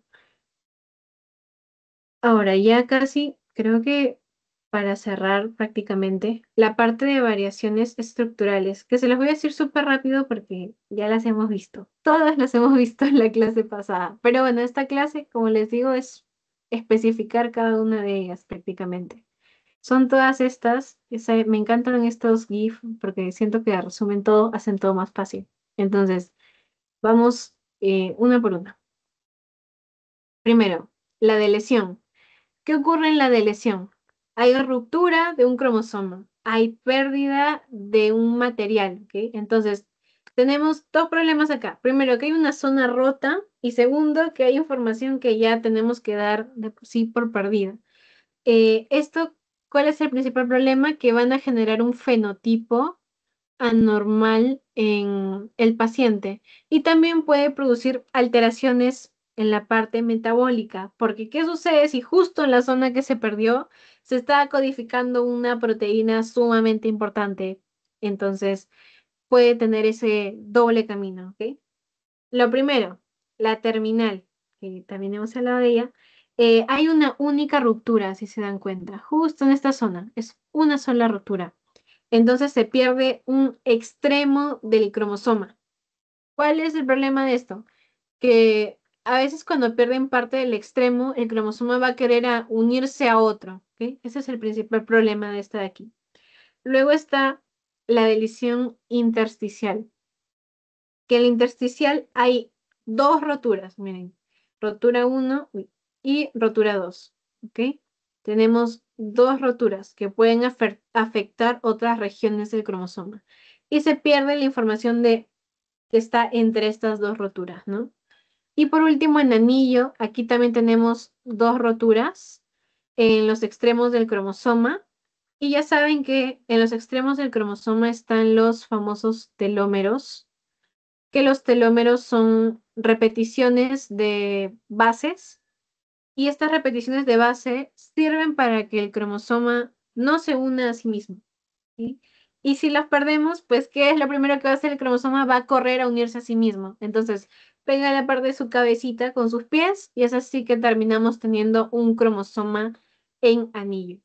Ahora, ya casi, creo que para cerrar prácticamente, la parte de variaciones estructurales, que se las voy a decir súper rápido porque ya las hemos visto. Todas las hemos visto en la clase pasada. Pero bueno, esta clase, como les digo, es especificar cada una de ellas prácticamente. Son todas estas, me encantan estos GIF porque siento que resumen todo, hacen todo más fácil. Entonces, vamos una por una. Primero, la deleción. ¿Qué ocurre en la deleción? Hay ruptura de un cromosoma, hay pérdida de un material, ¿ok? Entonces, tenemos dos problemas acá. Primero, que hay una zona rota y segundo, que hay información que ya tenemos que dar de por sí por perdida. Esto, ¿cuál es el principal problema? Que van a generar un fenotipo anormal en el paciente y también puede producir alteraciones en la parte metabólica, porque ¿qué sucede si justo en la zona que se perdió se está codificando una proteína sumamente importante? Entonces puede tener ese doble camino, ¿ok? Lo primero, la terminal, que también hemos hablado de ella, hay una única ruptura, si se dan cuenta, justo en esta zona, es una sola ruptura. Entonces se pierde un extremo del cromosoma. ¿Cuál es el problema de esto? Que a veces cuando pierden parte del extremo, el cromosoma va a querer unirse a otro, ¿ok? Ese es el principal problema de esta de aquí. Luego está la deleción intersticial, que en la intersticial hay dos roturas, miren, rotura 1 y rotura 2, ¿ok? Tenemos dos roturas que pueden afectar otras regiones del cromosoma y se pierde la información que está entre estas dos roturas, ¿no? Y por último, en anillo, aquí también tenemos dos roturas en los extremos del cromosoma. Y ya saben que en los extremos del cromosoma están los famosos telómeros, que los telómeros son repeticiones de bases y estas repeticiones de base sirven para que el cromosoma no se una a sí mismo, ¿sí? Y si las perdemos, pues, ¿qué es lo primero que va a hacer el cromosoma? Va a correr a unirse a sí mismo. Entonces, pega la parte de su cabecita con sus pies y es así que terminamos teniendo un cromosoma en anillo.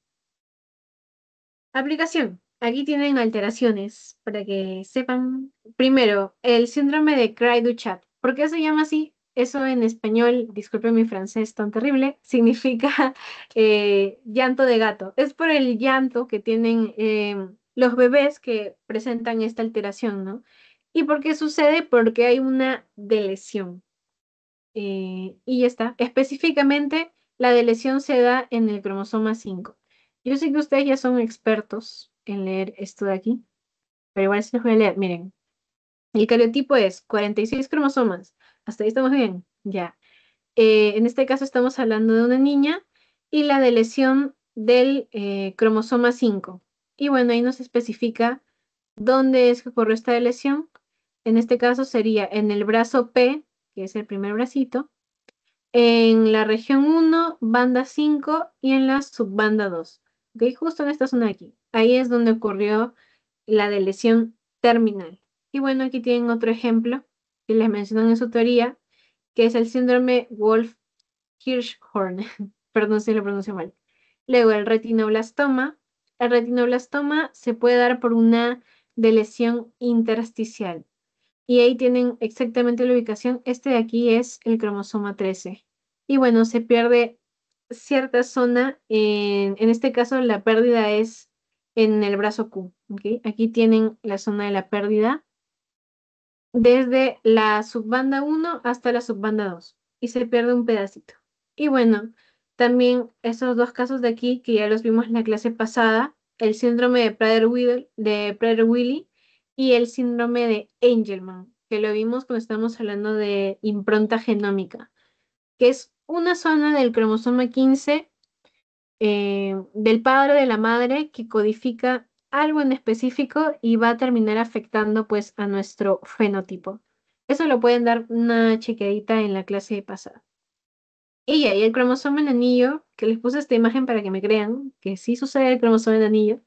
Aplicación. Aquí tienen alteraciones para que sepan. Primero, el síndrome de Cray-Duchat. ¿Por qué se llama así? eso en español, disculpe mi francés tan terrible, significa llanto de gato. Es por el llanto que tienen los bebés que presentan esta alteración, ¿no? ¿Y por qué sucede? Porque hay una deleción. Y ya está. Específicamente, la deleción se da en el cromosoma 5. Yo sé que ustedes ya son expertos en leer esto de aquí, pero igual se los voy a leer. Miren, el cariotipo es 46 cromosomas. ¿Hasta ahí estamos bien? Ya. En este caso estamos hablando de una niña y la deleción del cromosoma 5. Y bueno, ahí nos especifica dónde es que ocurrió esta lesión. En este caso sería en el brazo P, que es el primer bracito, en la región 1, banda 5 y en la subbanda 2. ¿Ok? Justo en esta zona de aquí. Ahí es donde ocurrió la lesión terminal. Y bueno, aquí tienen otro ejemplo que les mencionan en su teoría, que es el síndrome Wolff-Hirschhorn. Perdón si lo pronuncio mal. Luego, el retinoblastoma. El retinoblastoma se puede dar por una lesión intersticial. Y ahí tienen exactamente la ubicación. Este de aquí es el cromosoma 13. Y bueno, se pierde cierta zona. En este caso, la pérdida es en el brazo Q. ¿Ok? Aquí tienen la zona de la pérdida desde la subbanda 1 hasta la subbanda 2. Y se pierde un pedacito. Y bueno, también esos dos casos de aquí, que ya los vimos en la clase pasada, el síndrome de Prader-Willi y el síndrome de Angelman, que lo vimos cuando estábamos hablando de impronta genómica, que es una zona del cromosoma 15 del padre o de la madre que codifica algo en específico y va a terminar afectando pues a nuestro fenotipo. Eso lo pueden dar una chequeadita en la clase pasada. Y ahí el cromosoma en anillo, que les puse esta imagen para que me crean que sí sucede el cromosoma en anillo.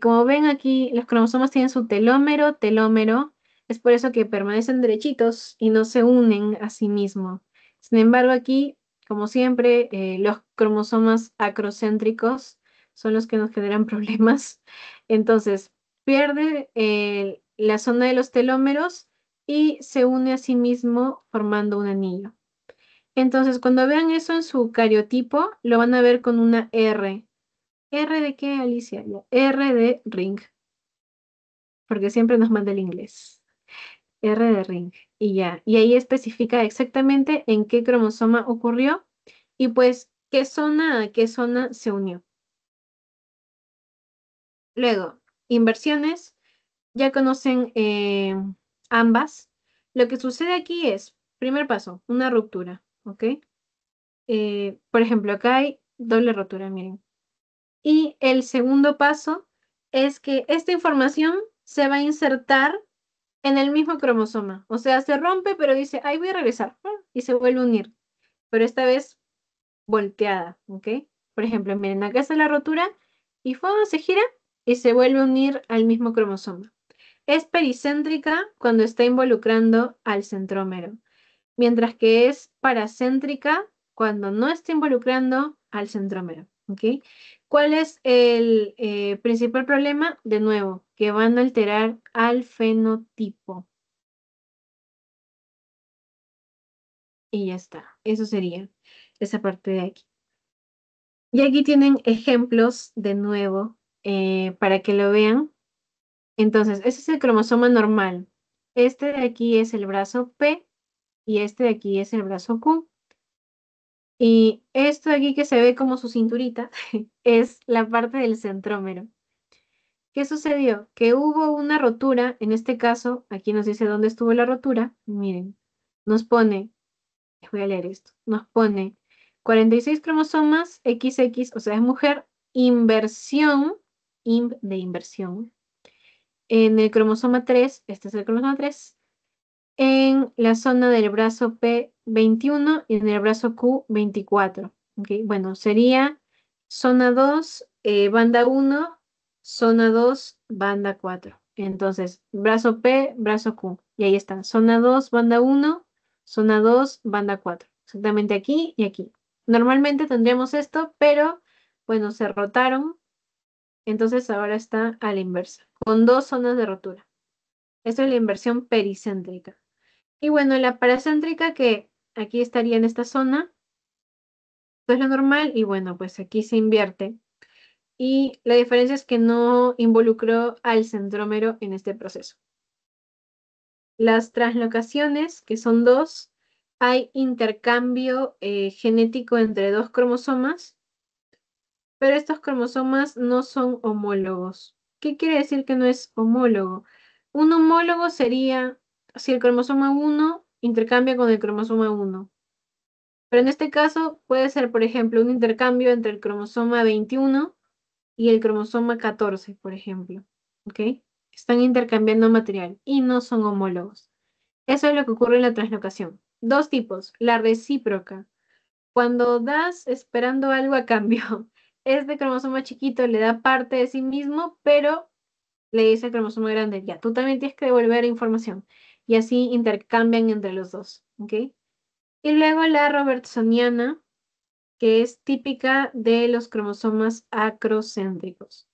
Como ven aquí, los cromosomas tienen su telómero, telómero. Es por eso que permanecen derechitos y no se unen a sí mismos. Sin embargo, aquí, como siempre, los cromosomas acrocéntricos son los que nos generan problemas. Entonces, pierde la zona de los telómeros y se une a sí mismo formando un anillo. Entonces, cuando vean eso en su cariotipo, lo van a ver con una R. ¿R de qué, Alicia? Ya, R de ring, porque siempre nos manda el inglés. R de ring. Y ya. Y ahí especifica exactamente en qué cromosoma ocurrió y pues qué zona a qué zona se unió. Luego, inversiones. Ya conocen ambas. Lo que sucede aquí es, primer paso, una ruptura, ¿ok? Por ejemplo, acá hay doble rotura, miren. Y el segundo paso es que esta información se va a insertar en el mismo cromosoma. O sea, se rompe, pero dice, ahí voy a regresar. Y se vuelve a unir. Pero esta vez volteada, ¿ok? Por ejemplo, miren, acá está la rotura y se gira y se vuelve a unir al mismo cromosoma. Es pericéntrica cuando está involucrando al centrómero, mientras que es paracéntrica cuando no está involucrando al centrómero. ¿Ok? ¿Cuál es el principal problema? De nuevo, que van a alterar al fenotipo. Y ya está. Eso sería esa parte de aquí. Y aquí tienen ejemplos de nuevo para que lo vean. Entonces, ese es el cromosoma normal. Este de aquí es el brazo P y este de aquí es el brazo Q. Y esto de aquí que se ve como su cinturita es la parte del centrómero. ¿Qué sucedió? Que hubo una rotura, en este caso, aquí nos dice dónde estuvo la rotura. Miren, nos pone, les voy a leer esto, nos pone 46 cromosomas XX, o sea, es mujer, inversión, de inversión, en el cromosoma 3, este es el cromosoma 3, en la zona del brazo P21 y en el brazo Q24. ¿Okay? Bueno, sería zona 2, banda 1, zona 2, banda 4. Entonces, brazo P, brazo Q. Y ahí está, zona 2, banda 1, zona 2, banda 4. Exactamente aquí y aquí. Normalmente tendríamos esto, pero bueno, se rotaron. Entonces ahora está a la inversa, con dos zonas de rotura. Esto es la inversión pericéntrica. Y bueno, la paracéntrica que aquí estaría en esta zona, esto es lo normal y bueno, pues aquí se invierte. Y la diferencia es que no involucró al centrómero en este proceso. Las translocaciones, que son dos, hay intercambio genético entre dos cromosomas, pero estos cromosomas no son homólogos. ¿Qué quiere decir que no es homólogo? Un homólogo sería si el cromosoma 1 intercambia con el cromosoma 1. Pero en este caso puede ser, por ejemplo, un intercambio entre el cromosoma 21 y el cromosoma 14, por ejemplo. ¿Ok? Están intercambiando material y no son homólogos. Eso es lo que ocurre en la translocación. Dos tipos. La recíproca. Cuando das esperando algo a cambio, este cromosoma chiquito le da parte de sí mismo, pero le dice al cromosoma grande, ya, tú también tienes que devolver información. Y así intercambian entre los dos. ¿Ok? Y luego la robertsoniana, que es típica de los cromosomas acrocéntricos.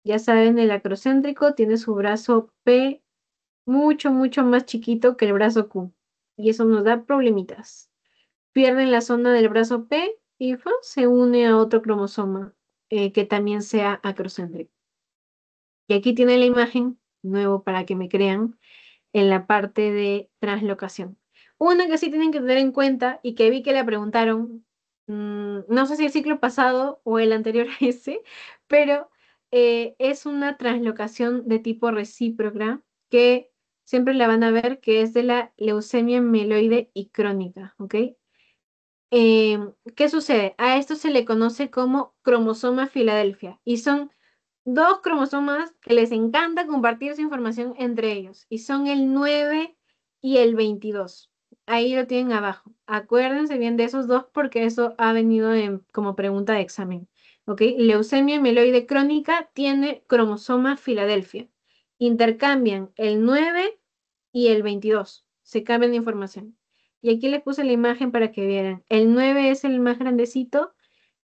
Ya saben, el acrocéntrico tiene su brazo P mucho, mucho más chiquito que el brazo Q. Y eso nos da problemitas. Pierden la zona del brazo P y se une a otro cromosoma que también sea acrocéntrico. Y aquí tiene la imagen, nuevo para que me crean, en la parte de translocación. Una que sí tienen que tener en cuenta y que vi que le preguntaron, no sé si el ciclo pasado o el anterior a ese, pero es una translocación de tipo recíproca que siempre la van a ver que es de la leucemia mieloide y crónica, ¿ok? ¿Qué sucede? A esto se le conoce como cromosoma Filadelfia y son dos cromosomas que les encanta compartir su información entre ellos y son el 9 y el 22. Ahí lo tienen abajo. Acuérdense bien de esos dos porque eso ha venido como pregunta de examen. ¿Ok? Leucemia mieloide crónica tiene cromosoma Filadelfia. Intercambian el 9 y el 22. Se cambian de información. Y aquí les puse la imagen para que vieran. El 9 es el más grandecito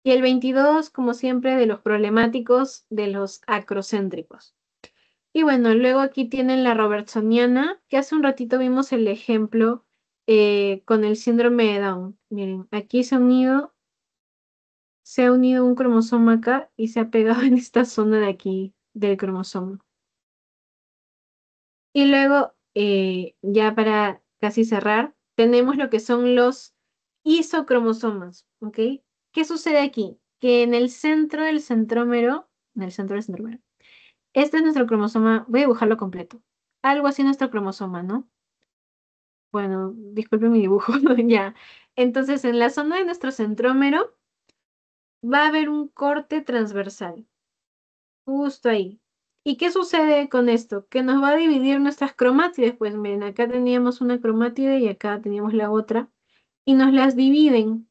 y el 22, como siempre, de los problemáticos de los acrocéntricos. Y bueno, luego aquí tienen la robertsoniana, que hace un ratito vimos el ejemplo con el síndrome de Down. Miren, aquí se ha unido un cromosoma acá y se ha pegado en esta zona de aquí del cromosoma. Y luego, ya para casi cerrar, tenemos lo que son los isocromosomas, ¿ok? ¿Qué sucede aquí? Que en el centro del centrómero, este es nuestro cromosoma, voy a dibujarlo completo. Algo así nuestro cromosoma, ¿no? Bueno, disculpen mi dibujo, ya. Entonces, en la zona de nuestro centrómero va a haber un corte transversal, justo ahí. ¿Y qué sucede con esto? Que nos va a dividir nuestras cromátides. Pues miren, acá teníamos una cromátide y acá teníamos la otra. Y nos las dividen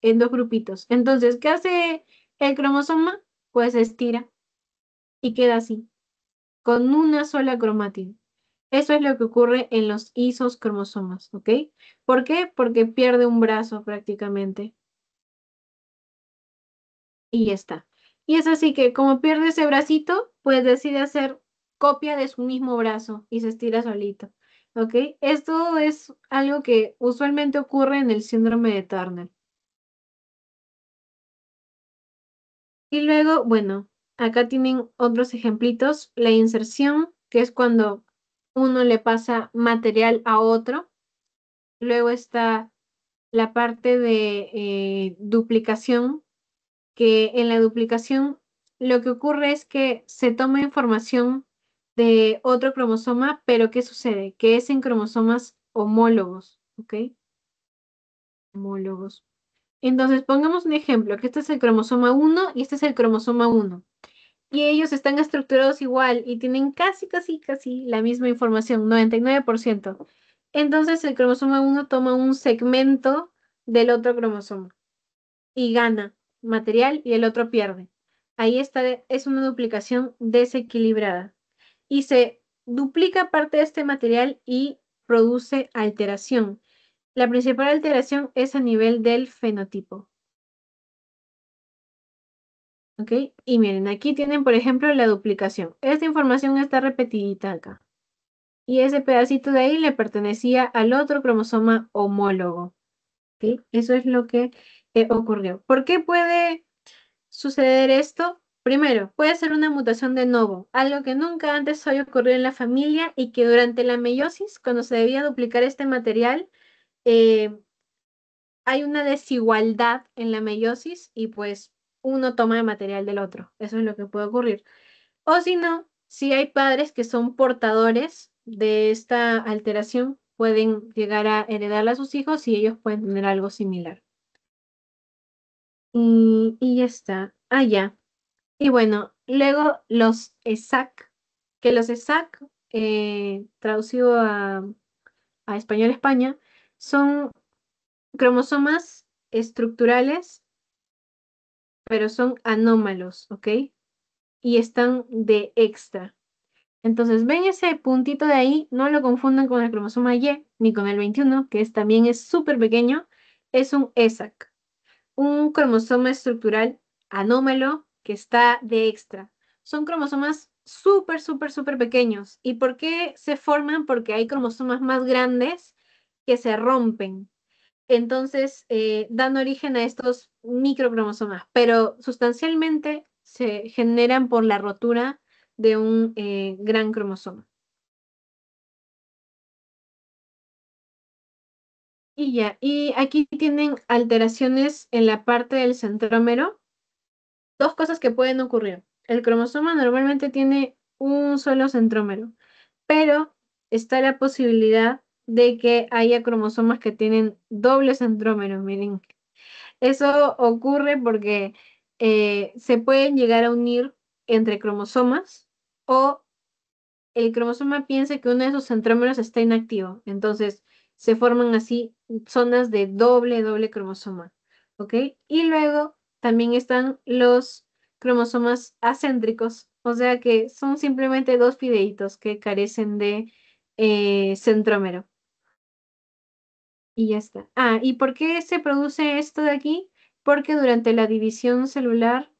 en dos grupitos. Entonces, ¿qué hace el cromosoma? Pues se estira y queda así, con una sola cromátide. Eso es lo que ocurre en los isos cromosomas, ¿ok? ¿Por qué? Porque pierde un brazo prácticamente. Y ya está. Y es así que como pierde ese bracito, pues decide hacer copia de su mismo brazo y se estira solito. ¿Ok? Esto es algo que usualmente ocurre en el síndrome de Turner. Y luego, bueno, acá tienen otros ejemplitos. La inserción, que es cuando uno le pasa material a otro. Luego está la parte de duplicación, que en la duplicación lo que ocurre es que se toma información de otro cromosoma, pero ¿qué sucede? Que es en cromosomas homólogos, ¿ok? Homólogos. Entonces, pongamos un ejemplo, que este es el cromosoma 1 y este es el cromosoma 1. Y ellos están estructurados igual y tienen casi, casi, casi la misma información, 99%. Entonces, el cromosoma 1 toma un segmento del otro cromosoma y gana material y el otro pierde. Ahí está, es una duplicación desequilibrada. Y se duplica parte de este material y produce alteración. La principal alteración es a nivel del fenotipo. ¿Ok? Y miren, aquí tienen, por ejemplo, la duplicación. Esta información está repetidita acá. y ese pedacito de ahí le pertenecía al otro cromosoma homólogo. ¿Ok? Eso es lo que ocurrió. ¿Por qué puede suceder esto? Primero, puede ser una mutación de novo, algo que nunca antes había ocurrido en la familia y que durante la meiosis, cuando se debía duplicar este material, eh, hay una desigualdad en la meiosis y pues uno toma el material del otro. Eso es lo que puede ocurrir. O si no, si hay padres que son portadores de esta alteración, pueden llegar a heredarla a sus hijos y ellos pueden tener algo similar. Y ya está. Ah, ya. Y bueno, luego los ESAC, que los ESAC, traducido a español España, son cromosomas estructurales, pero son anómalos, ¿ok? Y están de extra. Entonces, ven ese puntito de ahí, no lo confundan con el cromosoma Y ni con el 21, que también es súper pequeño, es un ESAC, un cromosoma estructural anómalo que está de extra. Son cromosomas súper, súper, súper pequeños. ¿Y por qué se forman? Porque hay cromosomas más grandes que se rompen. Entonces, dan origen a estos microcromosomas, pero sustancialmente se generan por la rotura de un gran cromosoma. Y ya, y aquí tienen alteraciones en la parte del centrómero. Dos cosas que pueden ocurrir. El cromosoma normalmente tiene un solo centrómero, pero está la posibilidad de que haya cromosomas que tienen doble centrómero, miren. Eso ocurre porque se pueden llegar a unir entre cromosomas o el cromosoma piensa que uno de sus centrómeros está inactivo. Entonces se forman así zonas de doble cromosoma. ¿Ok? Y luego también están los cromosomas acéntricos, o sea que son simplemente dos fideitos que carecen de centrómero. Y ya está. Ah, ¿y por qué se produce esto de aquí? Porque durante la división celular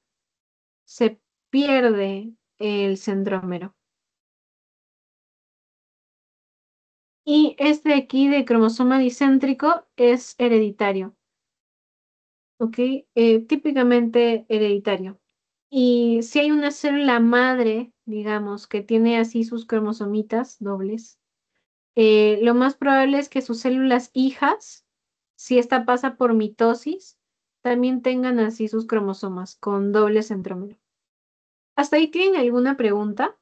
se pierde el centrómero. Y este de aquí de cromosoma discéntrico es hereditario, ¿ok? Típicamente hereditario. Y si hay una célula madre, digamos, que tiene así sus cromosomitas dobles, lo más probable es que sus células hijas, si esta pasa por mitosis, también tengan así sus cromosomas con doble centrómero. ¿Hasta ahí tienen alguna pregunta?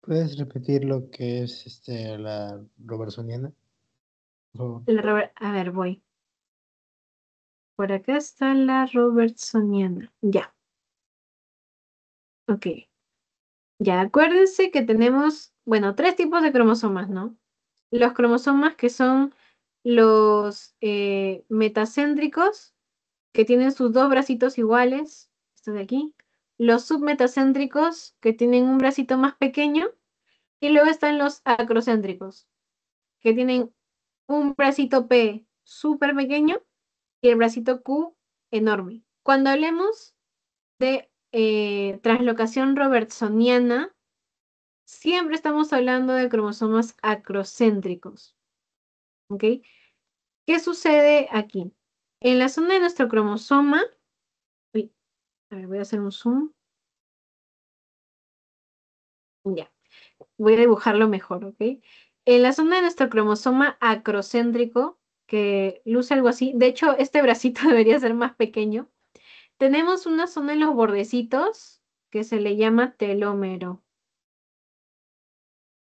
¿Puedes repetir lo que es la robertsoniana? Por favor. A ver, voy. Por acá está la robertsoniana. Ya, ok. Ya, acuérdense que tenemos, bueno, tres tipos de cromosomas, ¿no? Los cromosomas que son los metacéntricos, que tienen sus dos bracitos iguales, estos de aquí. Los submetacéntricos, que tienen un bracito más pequeño. Y luego están los acrocéntricos, que tienen un bracito P súper pequeño y el bracito Q enorme. Cuando hablemos de translocación robertsoniana, siempre estamos hablando de cromosomas acrocéntricos. ¿Ok? ¿Qué sucede aquí? En la zona de nuestro cromosoma, uy, a ver, voy a hacer un zoom. Ya, voy a dibujarlo mejor, ¿ok? En la zona de nuestro cromosoma acrocéntrico, que luce algo así, de hecho, este bracito debería ser más pequeño, tenemos una zona en los bordecitos que se le llama telómero.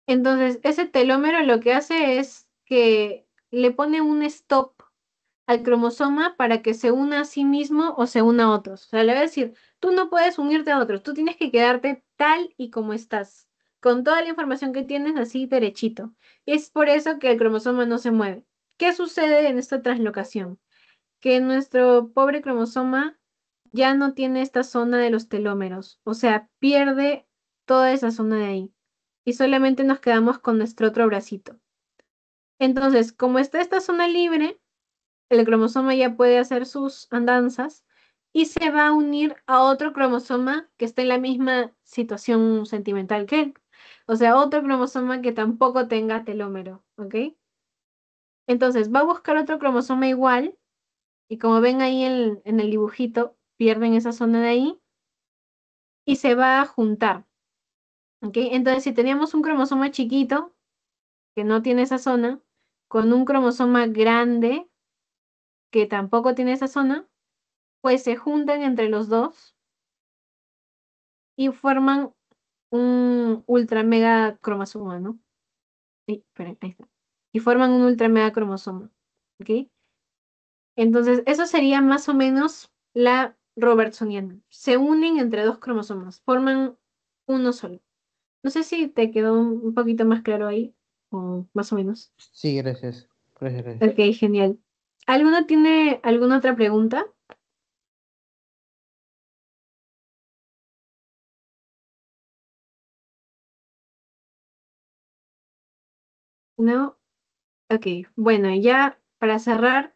Entonces, ese telómero lo que hace es que le pone un stop al cromosoma para que se una a sí mismo o se una a otros. O sea, le va a decir, tú no puedes unirte a otros, tú tienes que quedarte tal y como estás, con toda la información que tienes así derechito. Es por eso que el cromosoma no se mueve. ¿Qué sucede en esta translocación? Que nuestro pobre cromosoma ya no tiene esta zona de los telómeros, o sea, pierde toda esa zona de ahí y solamente nos quedamos con nuestro otro bracito. Entonces, como está esta zona libre, el cromosoma ya puede hacer sus andanzas y se va a unir a otro cromosoma que está en la misma situación sentimental que él. O sea, otro cromosoma que tampoco tenga telómero, ¿ok? Entonces va a buscar otro cromosoma igual y como ven ahí en el dibujito, pierden esa zona de ahí y se va a juntar, ¿ok? Entonces si teníamos un cromosoma chiquito que no tiene esa zona, con un cromosoma grande que tampoco tiene esa zona, pues se juntan entre los dos y forman un ultra mega cromosoma, ¿no? Ay, esperen, ahí está. Y forman un ultra mega cromosoma, ¿ok? Entonces, eso sería más o menos la robertsoniana. Se unen entre dos cromosomas, forman uno solo. No sé si te quedó un poquito más claro ahí, o más o menos. Sí, gracias. Gracias, gracias. Ok, genial. ¿Alguno tiene alguna otra pregunta? ¿No? Ok, bueno, ya para cerrar,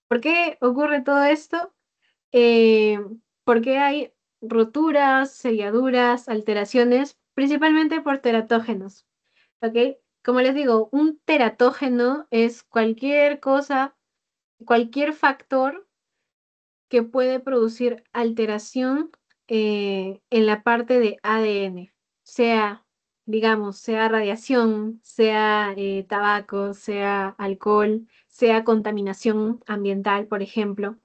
¿por qué ocurre todo esto? Eh, ¿Por qué hay roturas, selladuras, alteraciones? Principalmente por teratógenos, ¿ok? Como les digo, un teratógeno es cualquier cosa, cualquier factor que puede producir alteración en la parte de ADN, sea, digamos, sea radiación, sea tabaco, sea alcohol, sea contaminación ambiental, por ejemplo.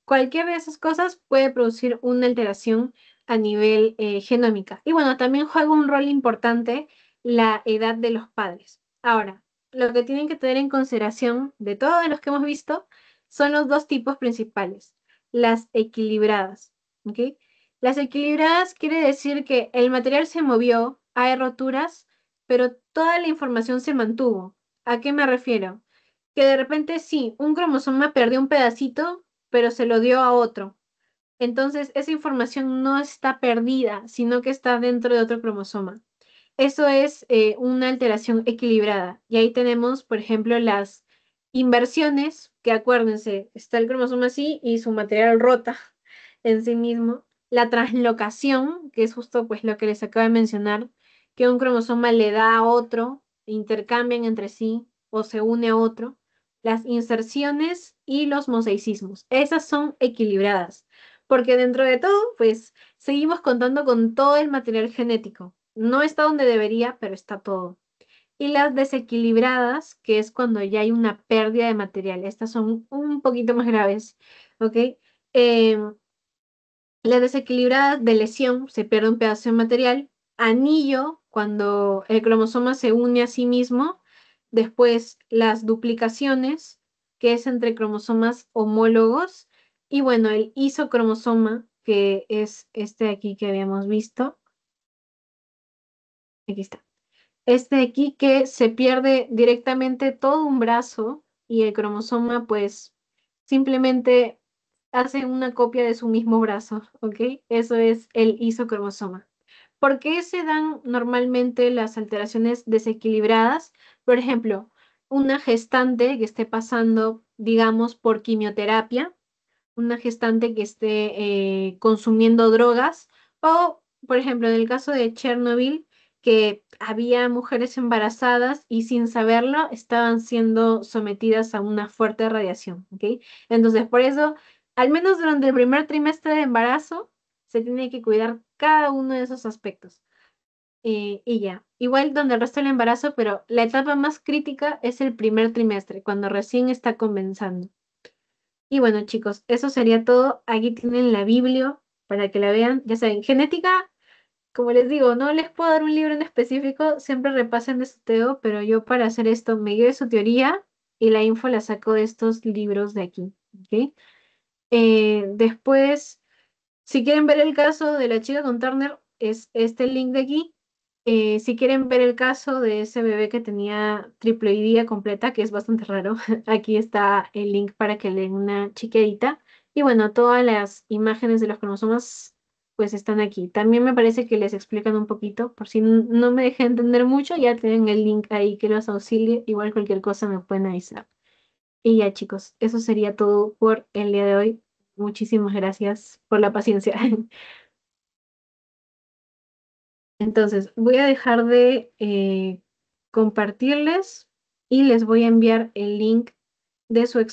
Cualquier de esas cosas puede producir una alteración a nivel genómica. Y bueno, también juega un rol importante la edad de los padres. Ahora, lo que tienen que tener en consideración de todos los que hemos visto son los dos tipos principales, las equilibradas. ¿Ok? Las equilibradas quiere decir que el material se movió, hay roturas, pero toda la información se mantuvo. ¿A qué me refiero? Que de repente sí, un cromosoma perdió un pedacito, pero se lo dio a otro. Entonces, esa información no está perdida, sino que está dentro de otro cromosoma. Eso es una alteración equilibrada. Y ahí tenemos, por ejemplo, las inversiones, que acuérdense, está el cromosoma así y su material rota en sí mismo. La translocación, que es justo pues lo que les acabo de mencionar, que un cromosoma le da a otro, intercambian entre sí o se une a otro. Las inserciones y los mosaicismos. Esas son equilibradas, porque dentro de todo, pues seguimos contando con todo el material genético. No está donde debería, pero está todo. Y las desequilibradas, que es cuando ya hay una pérdida de material. Estas son un poquito más graves, ¿ok? Em, las desequilibradas de lesión, se pierde un pedazo de material. Anillo, cuando el cromosoma se une a sí mismo. Después las duplicaciones, que es entre cromosomas homólogos. Y bueno, el isocromosoma, que es este de aquí que habíamos visto. Aquí está. Este de aquí que se pierde directamente todo un brazo y el cromosoma pues simplemente hace una copia de su mismo brazo, ¿ok? Eso es el isocromosoma. ¿Por qué se dan normalmente las alteraciones desequilibradas? Por ejemplo, una gestante que esté pasando, digamos, por quimioterapia, una gestante que esté consumiendo drogas o, por ejemplo, en el caso de Chernobyl, que había mujeres embarazadas y sin saberlo estaban siendo sometidas a una fuerte radiación, ¿ok? Entonces, por eso, al menos durante el primer trimestre de embarazo, se tiene que cuidar cada uno de esos aspectos. Y ya, igual donde el resto del embarazo, pero la etapa más crítica es el primer trimestre, cuando recién está comenzando. Y bueno, chicos, eso sería todo. Aquí tienen la Biblia para que la vean. Ya saben, genética, como les digo, no les puedo dar un libro en específico, siempre repasen de su teo, pero yo para hacer esto me guío de su teoría y la info la saco de estos libros de aquí. ¿Ok? Después, si quieren ver el caso de la chica con Turner, es este link de aquí. Si quieren ver el caso de ese bebé que tenía triploidía completa, que es bastante raro, aquí está el link para que le den una chiquedita. Y bueno, todas las imágenes de los cromosomas pues están aquí. También me parece que les explican un poquito, por si no me dejé entender mucho, ya tienen el link ahí que los auxilie. Igual cualquier cosa me pueden avisar. Y ya chicos, eso sería todo por el día de hoy. Muchísimas gracias por la paciencia. Entonces, voy a dejar de compartirles y les voy a enviar el link de su